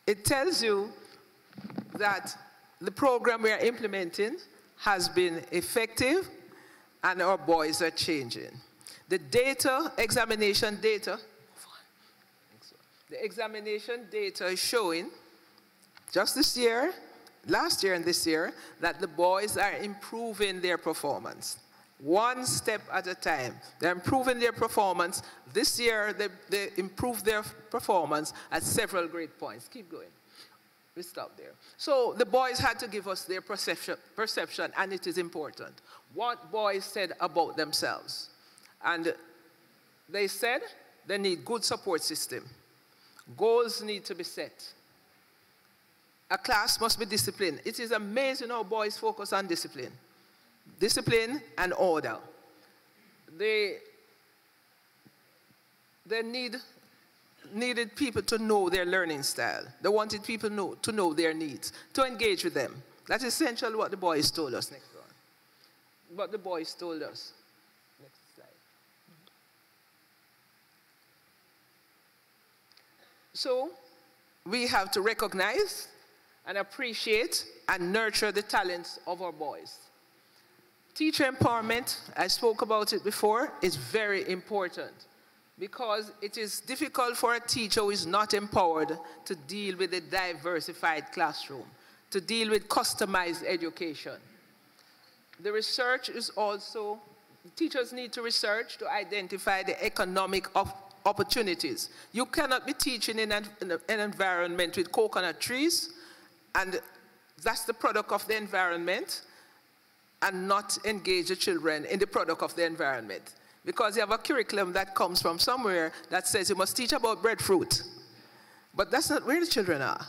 It tells you that the program we are implementing has been effective and our boys are changing. The data, examination data, the examination data is showing, just this year, last year and this year, that the boys are improving their performance. One step at a time. They're improving their performance. This year, they improved their performance at several grade points. Keep going. We stop there. So the boys had to give us their perception, and it is important. What boys said about themselves. And they said they need good support system. Goals need to be set. A class must be disciplined. It is amazing how boys focus on discipline. Discipline and order. They needed people to know their learning style. They wanted people to know their needs, to engage with them. That's essentially what the boys told us. Next one. What the boys told us. Next slide. So we have to recognize and appreciate and nurture the talents of our boys. Teacher empowerment, I spoke about it before, is very important because it is difficult for a teacher who is not empowered to deal with a diversified classroom, to deal with customized education. The research is also, teachers need to research to identify the economic opportunities. You cannot be teaching in an environment with coconut trees, and that's the product of the environment, and not engage the children in the product of the environment. Because you have a curriculum that comes from somewhere that says you must teach about breadfruit. But that's not where the children are.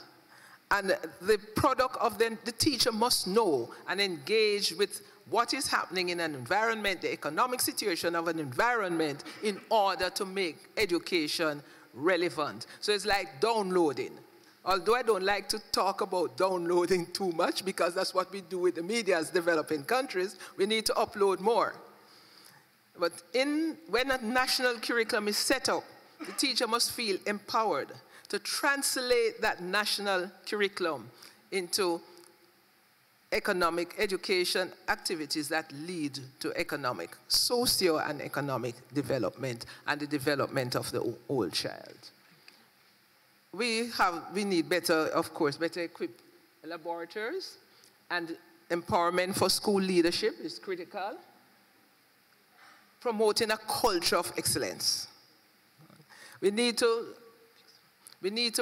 And the product of the teacher must know and engage with what is happening in an environment, the economic situation of an environment, in order to make education relevant. So it's like downloading. Although I don't like to talk about downloading too much because that's what we do with the media as developing countries, we need to upload more. But when a national curriculum is set up, the teacher must feel empowered to translate that national curriculum into economic education activities that lead to economic, socio and economic development and the development of the whole child. We need better, of course, better equipped laboratories, and empowerment for school leadership is critical. Promoting a culture of excellence. We need to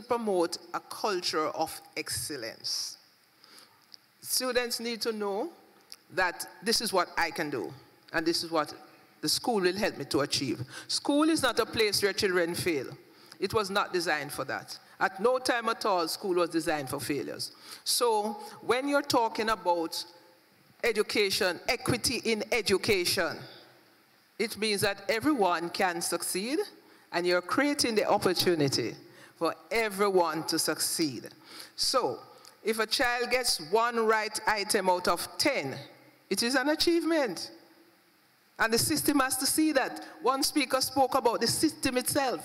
promote a culture of excellence. Students need to know that this is what I can do, and this is what the school will help me to achieve. School is not a place where children fail. It was not designed for that. At no time at all, school was designed for failures. So when you're talking about education, equity in education, it means that everyone can succeed, and you're creating the opportunity for everyone to succeed. So if a child gets one right item out of 10, it is an achievement. And the system has to see that. One speaker spoke about the system itself,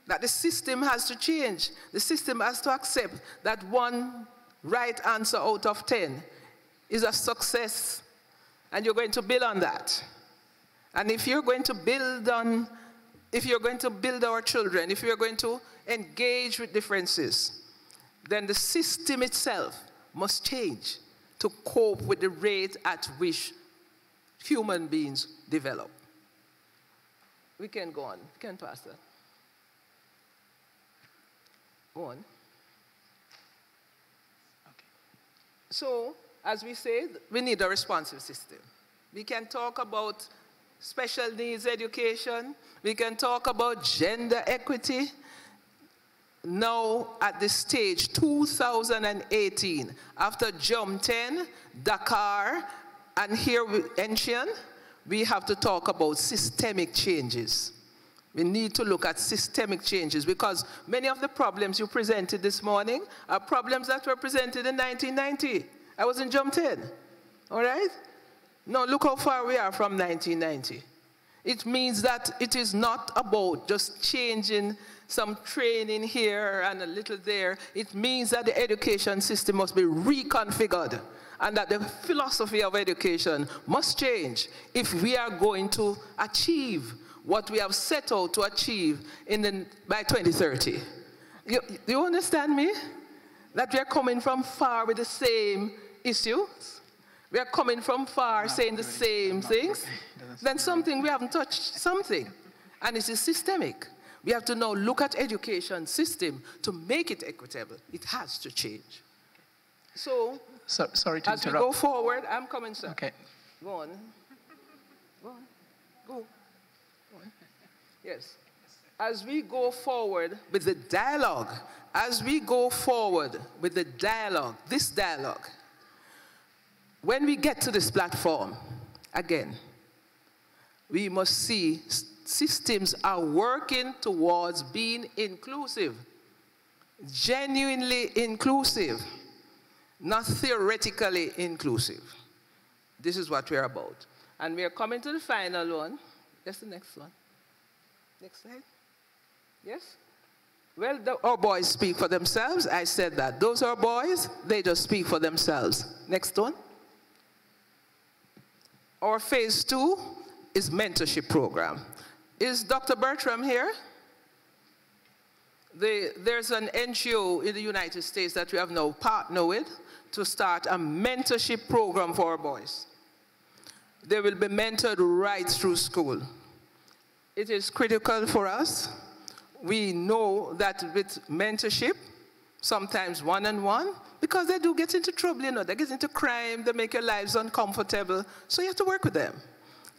that the system has to change. The system has to accept that one right answer out of 10 is a success, and you're going to build on that. And if you're going to build our children, if you're going to engage with differences, then the system itself must change to cope with the rate at which human beings develop. We can go on. We can pass that. Go on. Okay. So, as we say, we need a responsive system. We can talk about special needs education. We can talk about gender equity. Now, at this stage, 2018, after Jump 10, Dakar, and here with Enchian, we have to talk about systemic changes. We need to look at systemic changes because many of the problems you presented this morning are problems that were presented in 1990. I was in Jump 10, all right? Now, look how far we are from 1990. It means that it is not about just changing some training here and a little there. It means that the education system must be reconfigured and that the philosophy of education must change if we are going to achieve what we have set out to achieve by 2030. You understand me? That we are coming from far with the same issues. We are coming from far saying the same things. Then something, we haven't touched something. And it is systemic. We have to now look at education system to make it equitable. It has to change. So sorry to as interrupt. we go forward, I'm coming, sir. Okay. Go on. Go on. Go. Go on. Yes. As we go forward with the dialogue, this dialogue, when we get to this platform, again, we must see systems are working towards being inclusive, genuinely inclusive, not theoretically inclusive. This is what we're about. And we're coming to the final one. That's the next one. Next slide. Yes? Well, our boys speak for themselves. I said that. Those are boys, they just speak for themselves. Next one. Our phase 2 is mentorship program. Is Dr. Bertram here? There's an NGO in the United States that we have now partnered with to start a mentorship program for our boys. They will be mentored right through school. It is critical for us. We know that with mentorship, sometimes one-on-one, because they do get into trouble, you know, they get into crime, they make your lives uncomfortable, so you have to work with them.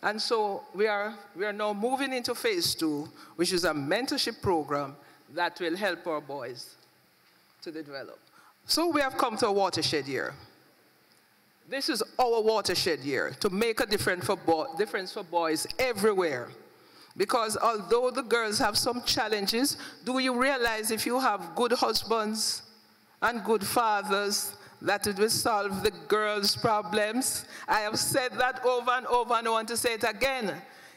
And so we are now moving into phase 2, which is a mentorship program that will help our boys to develop. So we have come to a watershed year. This is our watershed year to make a difference for boys everywhere. Because although the girls have some challenges, do you realize if you have good husbands and good fathers, that it will solve the girls' problems? I have said that over and over, and I want to say it again.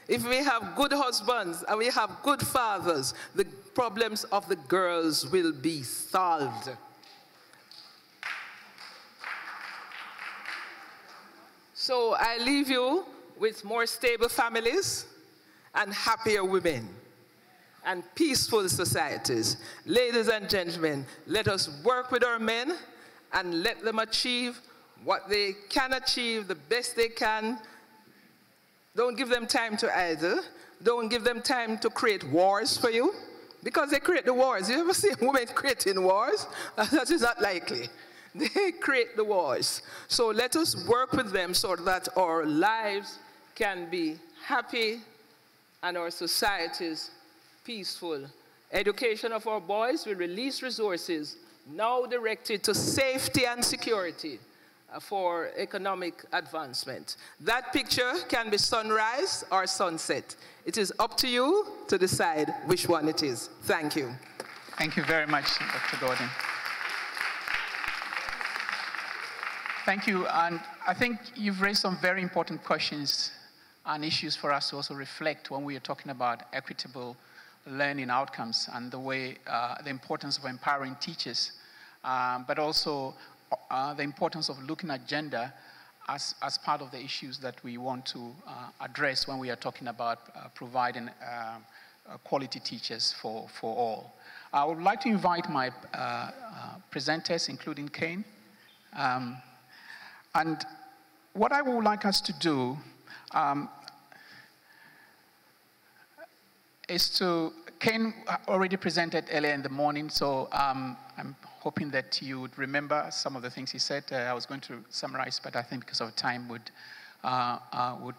If we have good husbands and we have good fathers, the problems of the girls will be solved. So I leave you with more stable families and happier women and peaceful societies. Ladies and gentlemen, let us work with our men and let them achieve what they can achieve the best they can. Don't give them time to idle. Don't give them time to create wars for you, because they create the wars. You ever see women creating wars? That is not likely. They create the wars. So let us work with them so that our lives can be happy and our societies peaceful. Education of our boys will release resources now directed to safety and security for economic advancement. That picture can be sunrise or sunset. It is up to you to decide which one it is. Thank you. Thank you very much, Dr. Gordon. Thank you, and I think you've raised some very important questions and issues for us to also reflect when we are talking about equitable learning outcomes and the way, the importance of empowering teachers, but also the importance of looking at gender as part of the issues that we want to address when we are talking about providing quality teachers for all. I would like to invite my presenters, including Kane. And what I would like us to do is to, Kane already presented earlier in the morning, so I'm hoping that you would remember some of the things he said. I was going to summarize, but I think because of time would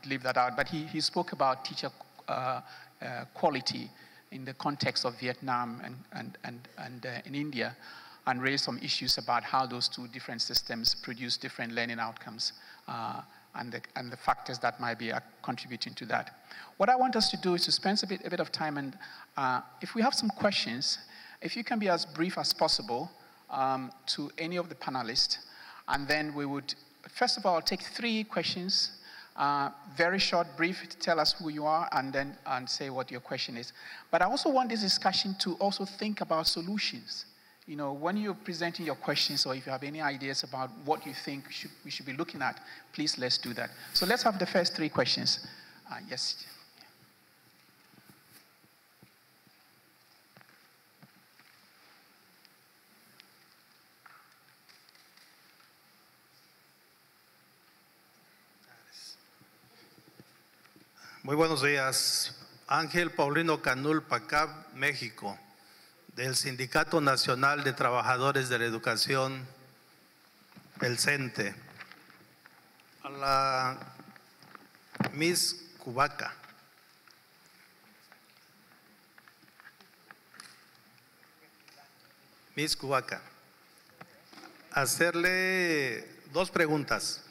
leave that out. But he spoke about teacher quality in the context of Vietnam and in India, and raised some issues about how those two different systems produce different learning outcomes and the factors that might be contributing to that. What I want us to do is to spend a bit of time, and if we have some questions, if you can be as brief as possible to any of the panelists, and then we would, first of all, take 3 questions, very short, brief, tell us who you are, and say what your question is. But I also want this discussion to also think about solutions. You know, when you're presenting your questions, or if you have any ideas about what you think we should be looking at, please let's do that. So let's have the first 3 questions. Yes. Muy buenos días. Ángel Paulino Canul, Pacab, México, del Sindicato Nacional de Trabajadores de la Educación, el CENTE. A la Miss Cubaca. Miss Cubaca. Hacerle dos preguntas.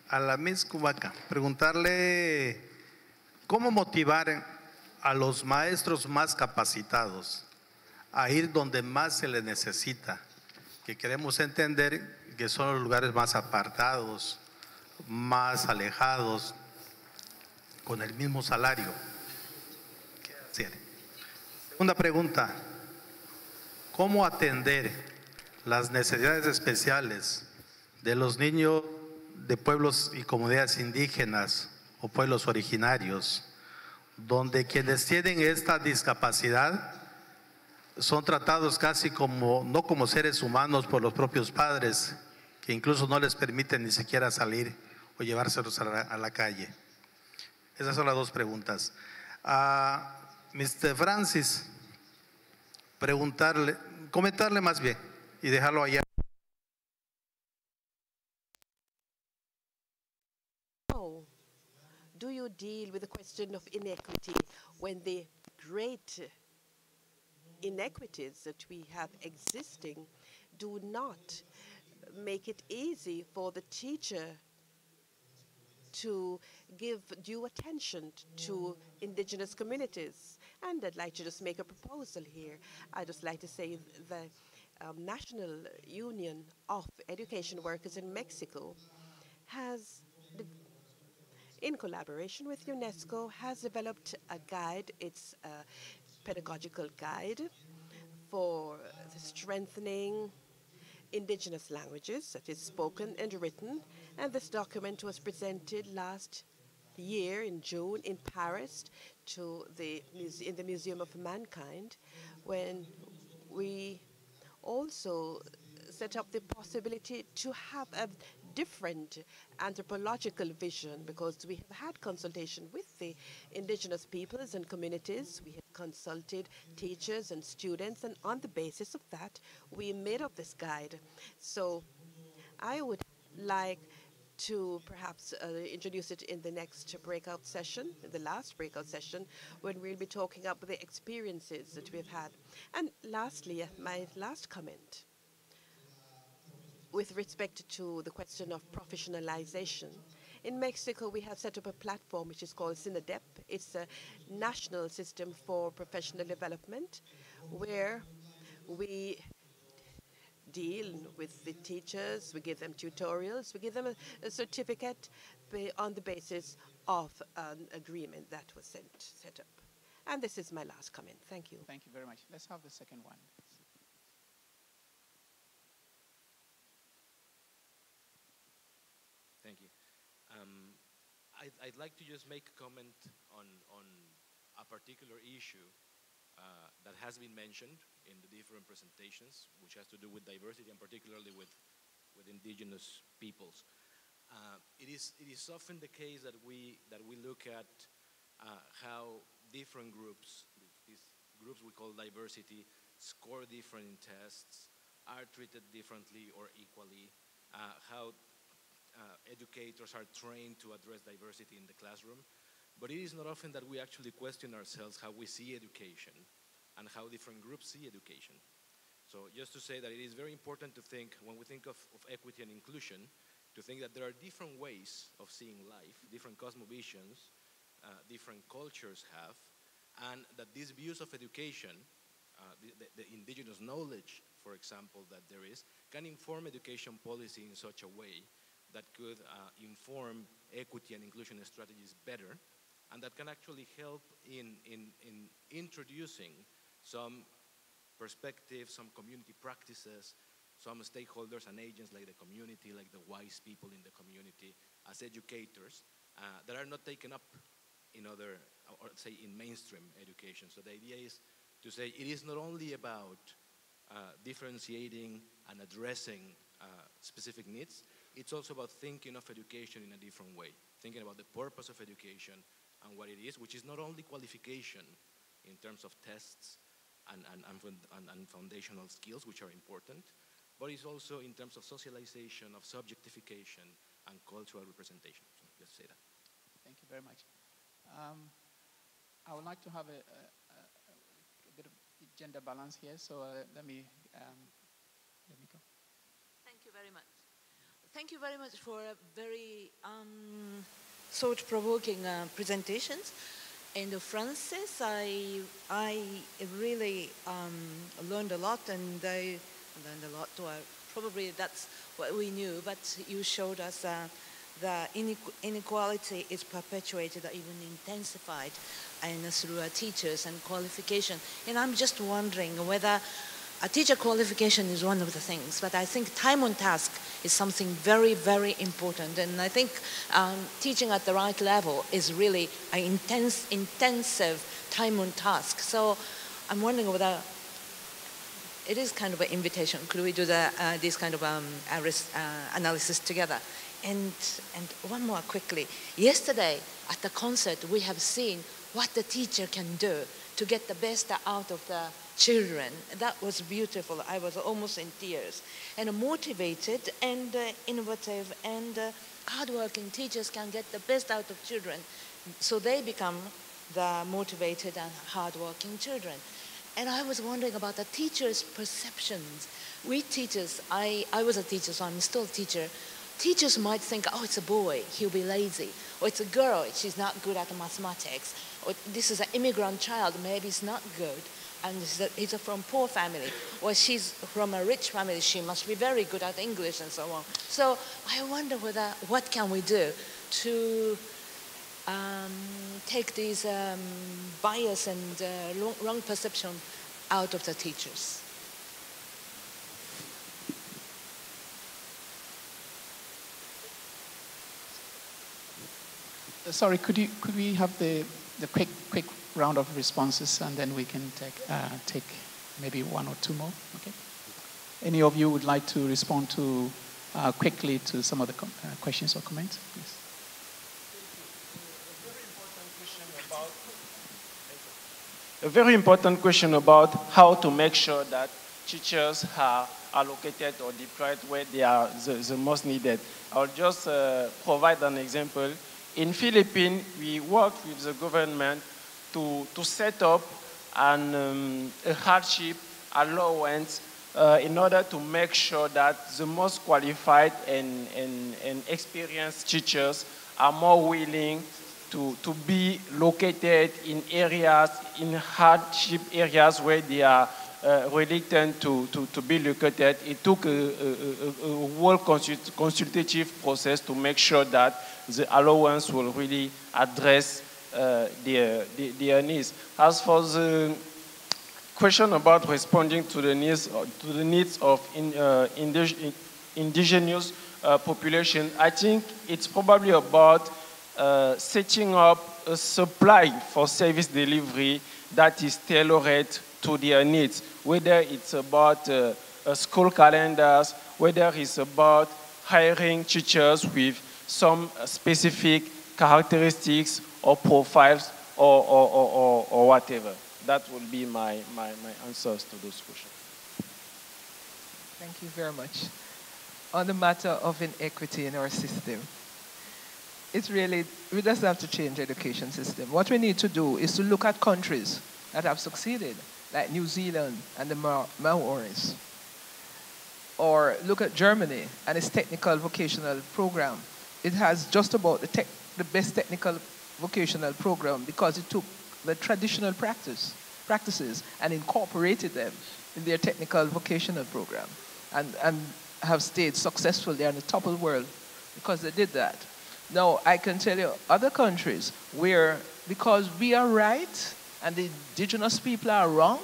A la Miss Cubaca, preguntarle cómo motivar a los maestros más capacitados a ir donde más se les necesita, que queremos entender que son los lugares más apartados, más alejados, con el mismo salario. ¿Qué hacer? Segunda pregunta, ¿cómo atender las necesidades especiales de los niños de pueblos y comunidades indígenas o pueblos originarios, donde quienes tienen esta discapacidad son tratados casi como, no como seres humanos por los propios padres, que incluso no les permiten ni siquiera salir o llevárselos a la calle? Esas son las dos preguntas. A Mr. Francis, preguntarle, comentarle más bien y dejarlo allá. Do you deal with the question of inequity when the great inequities that we have existing do not make it easy for the teacher to give due attention to indigenous communities? And I'd like to just make a proposal here. I'd just like to say the National Union of Education Workers in Mexico has, in collaboration with UNESCO, has developed a guide. It's a pedagogical guide for strengthening indigenous languages that is spoken and written. And this document was presented last year in June in Paris to in the Museum of Mankind, when we also set up the possibility to have a different anthropological vision, because we have had consultation with the indigenous peoples and communities. We have consulted teachers and students, and on the basis of that, we made up this guide. So I would like to perhaps introduce it in the next breakout session, in the last breakout session, when we'll be talking about the experiences that we've had. And lastly, my last comment, with respect to the question of professionalization. In Mexico, we have set up a platform which is called SINADEP. It's a national system for professional development, where we deal with the teachers, we give them tutorials, we give them a certificate on the basis of an agreement that was set up. And this is my last comment. Thank you. Thank you very much. Let's have the second one. Thank you. I'd like to just make a comment on a particular issue that has been mentioned in the different presentations, which has to do with diversity and particularly with indigenous peoples. It is often the case that we look at how different groups, these groups we call diversity, score different tests, are treated differently or equally, how educators are trained to address diversity in the classroom. But it is not often that we actually question ourselves how we see education and how different groups see education. So just to say that it is very important to think, when we think of equity and inclusion, to think that there are different ways of seeing life, different cosmovisions, different cultures have, and that these views of education, the indigenous knowledge, for example, that there is, can inform education policy in such a way that could inform equity and inclusion strategies better, and that can actually help in introducing some perspectives, some community practices, some stakeholders and agents like the community, like the wise people in the community, as educators that are not taken up in other, or say in mainstream education. So the idea is to say it is not only about differentiating and addressing specific needs, it's also about thinking of education in a different way, thinking about the purpose of education and what it is, which is not only qualification in terms of tests and foundational skills, which are important, but it's also in terms of socialization, of subjectification, and cultural representation. So let's say that. Thank you very much. I would like to have a bit of gender balance here, so let me go. Thank you very much. Thank you very much for a very thought-provoking presentations. And Francis, I really learned a lot, and I learned a lot too. Probably that's what we knew, but you showed us the inequality is perpetuated or even intensified and through teachers and qualification. And I'm just wondering whether a teacher qualification is one of the things, but I think time on task is something very, very important. And I think teaching at the right level is really an intensive time on task. So I'm wondering whether it is kind of an invitation. Could we do this kind of analysis together? And one more quickly. Yesterday at the concert, we have seen what the teacher can do to get the best out of the children. That was beautiful. I was almost in tears. And motivated and innovative and hardworking teachers can get the best out of children. So they become the motivated and hardworking children. And I was wondering about the teachers' perceptions. We teachers, I was a teacher, so I'm still a teacher. Teachers might think, oh, it's a boy, he'll be lazy. Or it's a girl, she's not good at mathematics. Or this is an immigrant child, maybe it's not good. And he's from a poor family. Or she's from a rich family, she must be very good at English and so on. So I wonder what can we do to take these bias and wrong perception out of the teachers. Sorry, could we have the quick round of responses, and then we can take maybe one or two more? Okay. Any of you would like to respond to quickly to some of the questions or comments, please? A very important question about how to make sure that teachers are allocated or deployed where they are the most needed. I'll just provide an example. In Philippines, we worked with the government to set up a hardship allowance in order to make sure that the most qualified and experienced teachers are more willing to be located in areas, in hardship areas where they are reluctant to be located. It took a whole consultative process to make sure that the allowance will really address their needs. As for the question about responding to the needs of indigenous population, I think it's probably about setting up a supply for service delivery that is tailored to their needs, whether it's about school calendars, whether it's about hiring teachers with some specific characteristics or profiles or whatever. That will be my answers to those questions. Thank you very much. On the matter of inequity in our system, it's really, we just have to change the education system. What we need to do is to look at countries that have succeeded, like New Zealand and the Maoris. Or look at Germany and its technical vocational program. It has just about the best technical vocational program because it took the traditional practices and incorporated them in their technical vocational program and have stayed successful there on the top of the world because they did that. Now, I can tell you other countries where, because we are right and the indigenous people are wrong,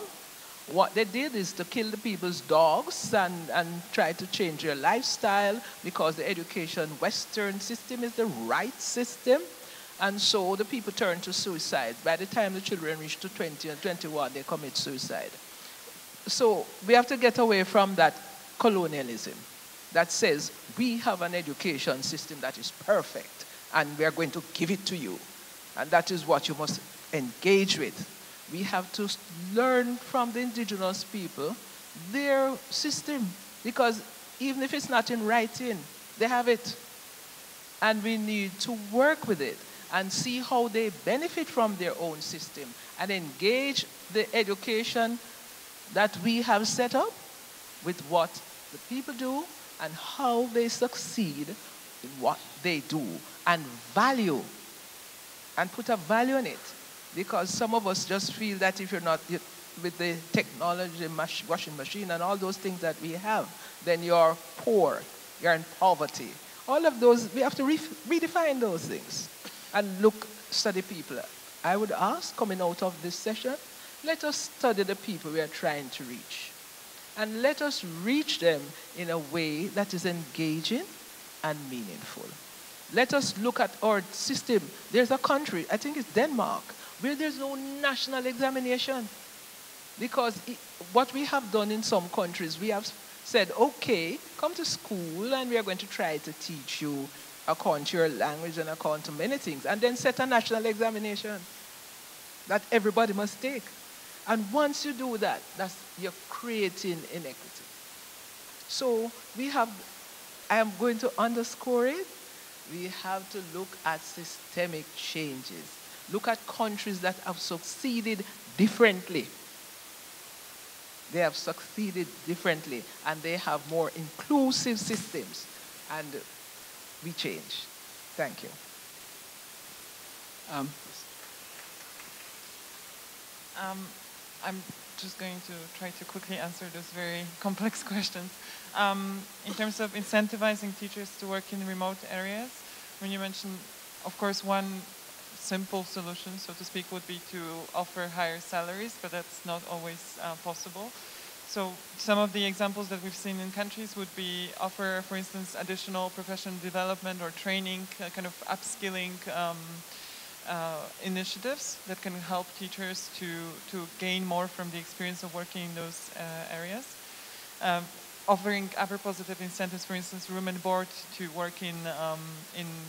what they did is to kill the people's dogs and try to change their lifestyle because the education Western system is the right system. And so the people turn to suicide. By the time the children reach to 20 and 21, they commit suicide. So we have to get away from that colonialism that says we have an education system that is perfect and we are going to give it to you. And that is what you must engage with. We have to learn from the indigenous people their system, because even if it's not in writing, they have it. And we need to work with it and see how they benefit from their own system and engage the education that we have set up with what the people do and how they succeed in what they do, and value, and put a value in it. Because some of us just feel that if you're not with the technology, washing machine and all those things that we have, then you're poor, you're in poverty. All of those, we have to redefine those things and study people. I would ask, coming out of this session, let us study the people we are trying to reach. And let us reach them in a way that is engaging and meaningful. Let us look at our system. There's a country, I think it's Denmark, where there's no national examination. Because what we have done in some countries, we have said, okay, come to school and we are going to try to teach you according to your language and according to many things, and then set a national examination that everybody must take. And once you do that, you're creating inequity. So I am going to underscore it. We have to look at systemic changes. Look at countries that have succeeded differently. They have succeeded differently, and they have more inclusive systems, and we change. Thank you. I'm just going to try to quickly answer those very complex questions. In terms of incentivizing teachers to work in remote areas, when you mentioned, of course, one simple solution, so to speak, would be to offer higher salaries, but that's not always possible. So some of the examples that we've seen in countries would be offer, for instance, additional professional development or training, kind of upskilling initiatives that can help teachers to gain more from the experience of working in those areas. Offering other positive incentives, for instance, room and board to work in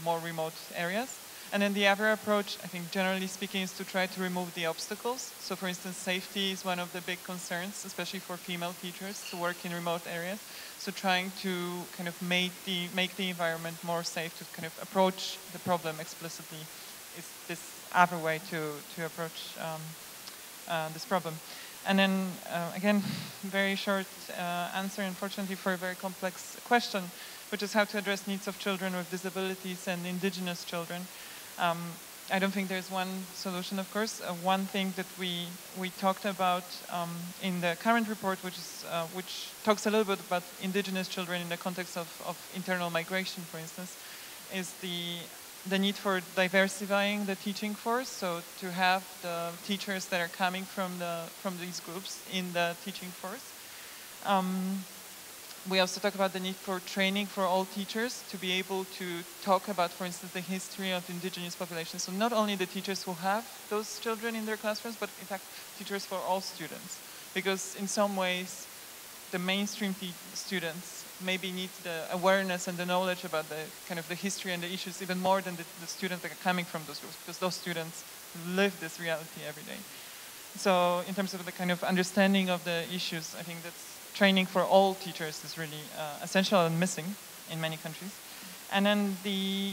more remote areas. And then the other approach, I think generally speaking, is to try to remove the obstacles. So for instance, safety is one of the big concerns, especially for female teachers to work in remote areas. So trying to kind of make the environment more safe, to kind of approach the problem explicitly, is this other way to approach this problem. And then again, very short answer, unfortunately, for a very complex question, which is how to address needs of children with disabilities and indigenous children. I don't think there's one solution, of course. One thing that we talked about in the current report, which talks a little bit about indigenous children in the context of internal migration, for instance, is the need for diversifying the teaching force. So to have the teachers that are coming from these groups in the teaching force. We also talk about the need for training for all teachers to be able to talk about, for instance, the history of indigenous populations. So not only the teachers who have those children in their classrooms, but in fact, teachers for all students. Because in some ways, the mainstream students maybe need the awareness and the knowledge about the kind of the history and the issues even more than the students that are coming from those groups, because those students live this reality every day. So in terms of the kind of understanding of the issues, I think that's training for all teachers is really essential and missing in many countries. And then the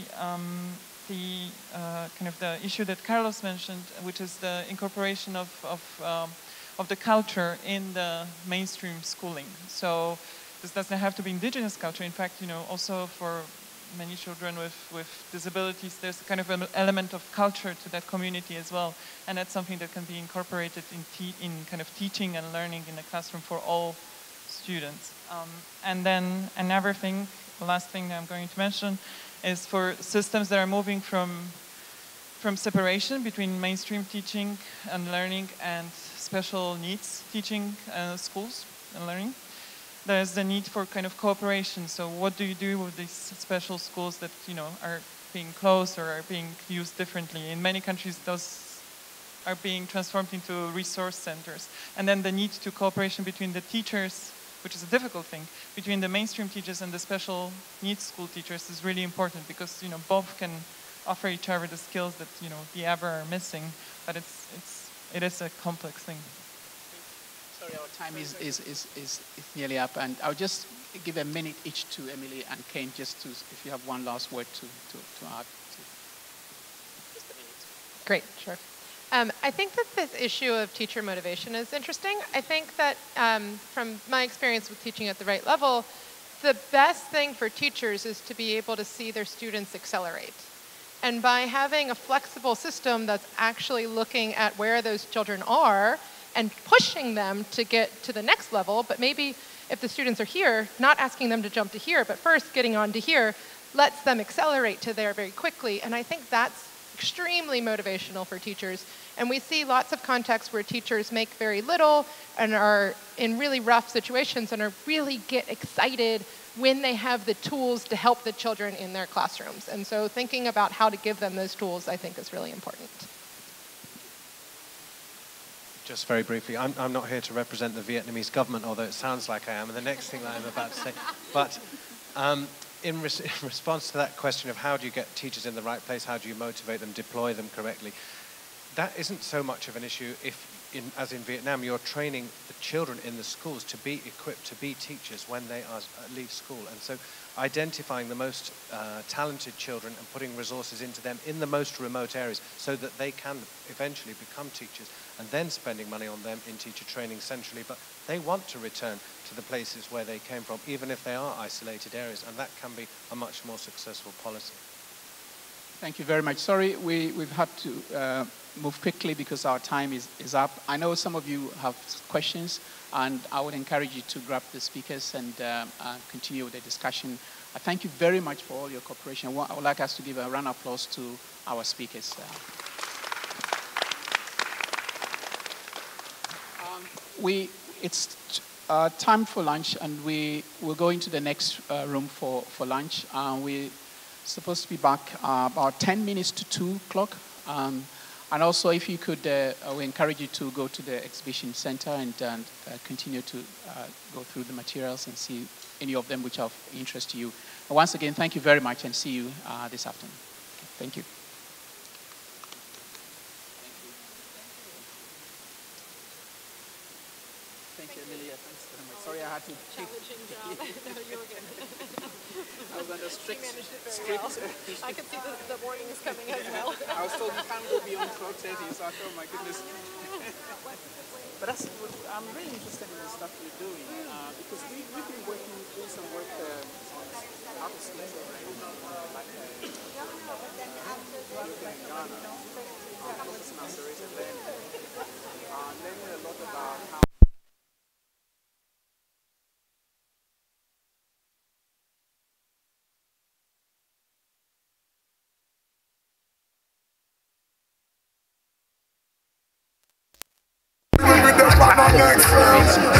kind of the issue that Carlos mentioned, which is the incorporation of the culture in the mainstream schooling. So this doesn't have to be indigenous culture. In fact, also for many children with disabilities, there's a kind of an element of culture to that community as well. And that's something that can be incorporated in kind of teaching and learning in the classroom for all students. And then another thing, the last thing that I'm going to mention, is for systems that are moving from separation between mainstream teaching and learning and special needs teaching schools and learning. There's the need for kind of cooperation. So what do you do with these special schools that are being closed or are being used differently. In many countries, those are being transformed into resource centers. And then the need to cooperation between the teachers, which is a difficult thing, between the mainstream teachers and the special needs school teachers is really important because both can offer each other the skills that the other are missing, but it is a complex thing. Sorry, our time is nearly up, and I'll just give a minute each to Emily and Kane, just to, if you have one last word to add. Just a minute. Great, sure. I think that this issue of teacher motivation is interesting. I think that from my experience with teaching at the right level, the best thing for teachers is to be able to see their students accelerate. And by having a flexible system that's actually looking at where those children are and pushing them to get to the next level, but maybe if the students are here, not asking them to jump to here, but first getting on to here, lets them accelerate to there very quickly. And I think that's extremely motivational for teachers. And we see lots of contexts where teachers make very little and are in really rough situations and are really get excited when they have the tools to help the children in their classrooms. And so thinking about how to give them those tools, I think, is really important. Just very briefly, I'm not here to represent the Vietnamese government, although it sounds like I am, and the next thing that I'm about to say. But in response to that question of how do you get teachers in the right place, how do you motivate them, deploy them correctly, that isn't so much of an issue if, as in Vietnam, you're training the children in the schools to be equipped to be teachers when they leave school. And so identifying the most talented children and putting resources into them in the most remote areas so that they can eventually become teachers, and then spending money on them in teacher training centrally. But they want to return to the places where they came from, even if they are isolated areas, and that can be a much more successful policy. Thank you very much. Sorry, we've had to move quickly because our time is up. I know some of you have questions, and I would encourage you to grab the speakers and continue the discussion. I thank you very much for all your cooperation. I would like us to give a round of applause to our speakers. It's time for lunch, and we will go into the next room for lunch. We're supposed to be back about 10 minutes to 2 o'clock. And also, if you could, we encourage you to go to the exhibition center and continue to go through the materials and see any of them which are of interest to you. But once again, thank you very much, and see you this afternoon. Thank you. Thank you, Amelia. Thanks very much. Sorry, I had to challenging job. No, you were good. I was under strict. Well. I could see the warnings coming as well. I was told you can't go beyond 12:30, so I thought, oh my goodness. But I'm really interested in the stuff you're doing because we've been doing some work on how to schools already, like in Ghana, focusing on series and learning a lot about how. Next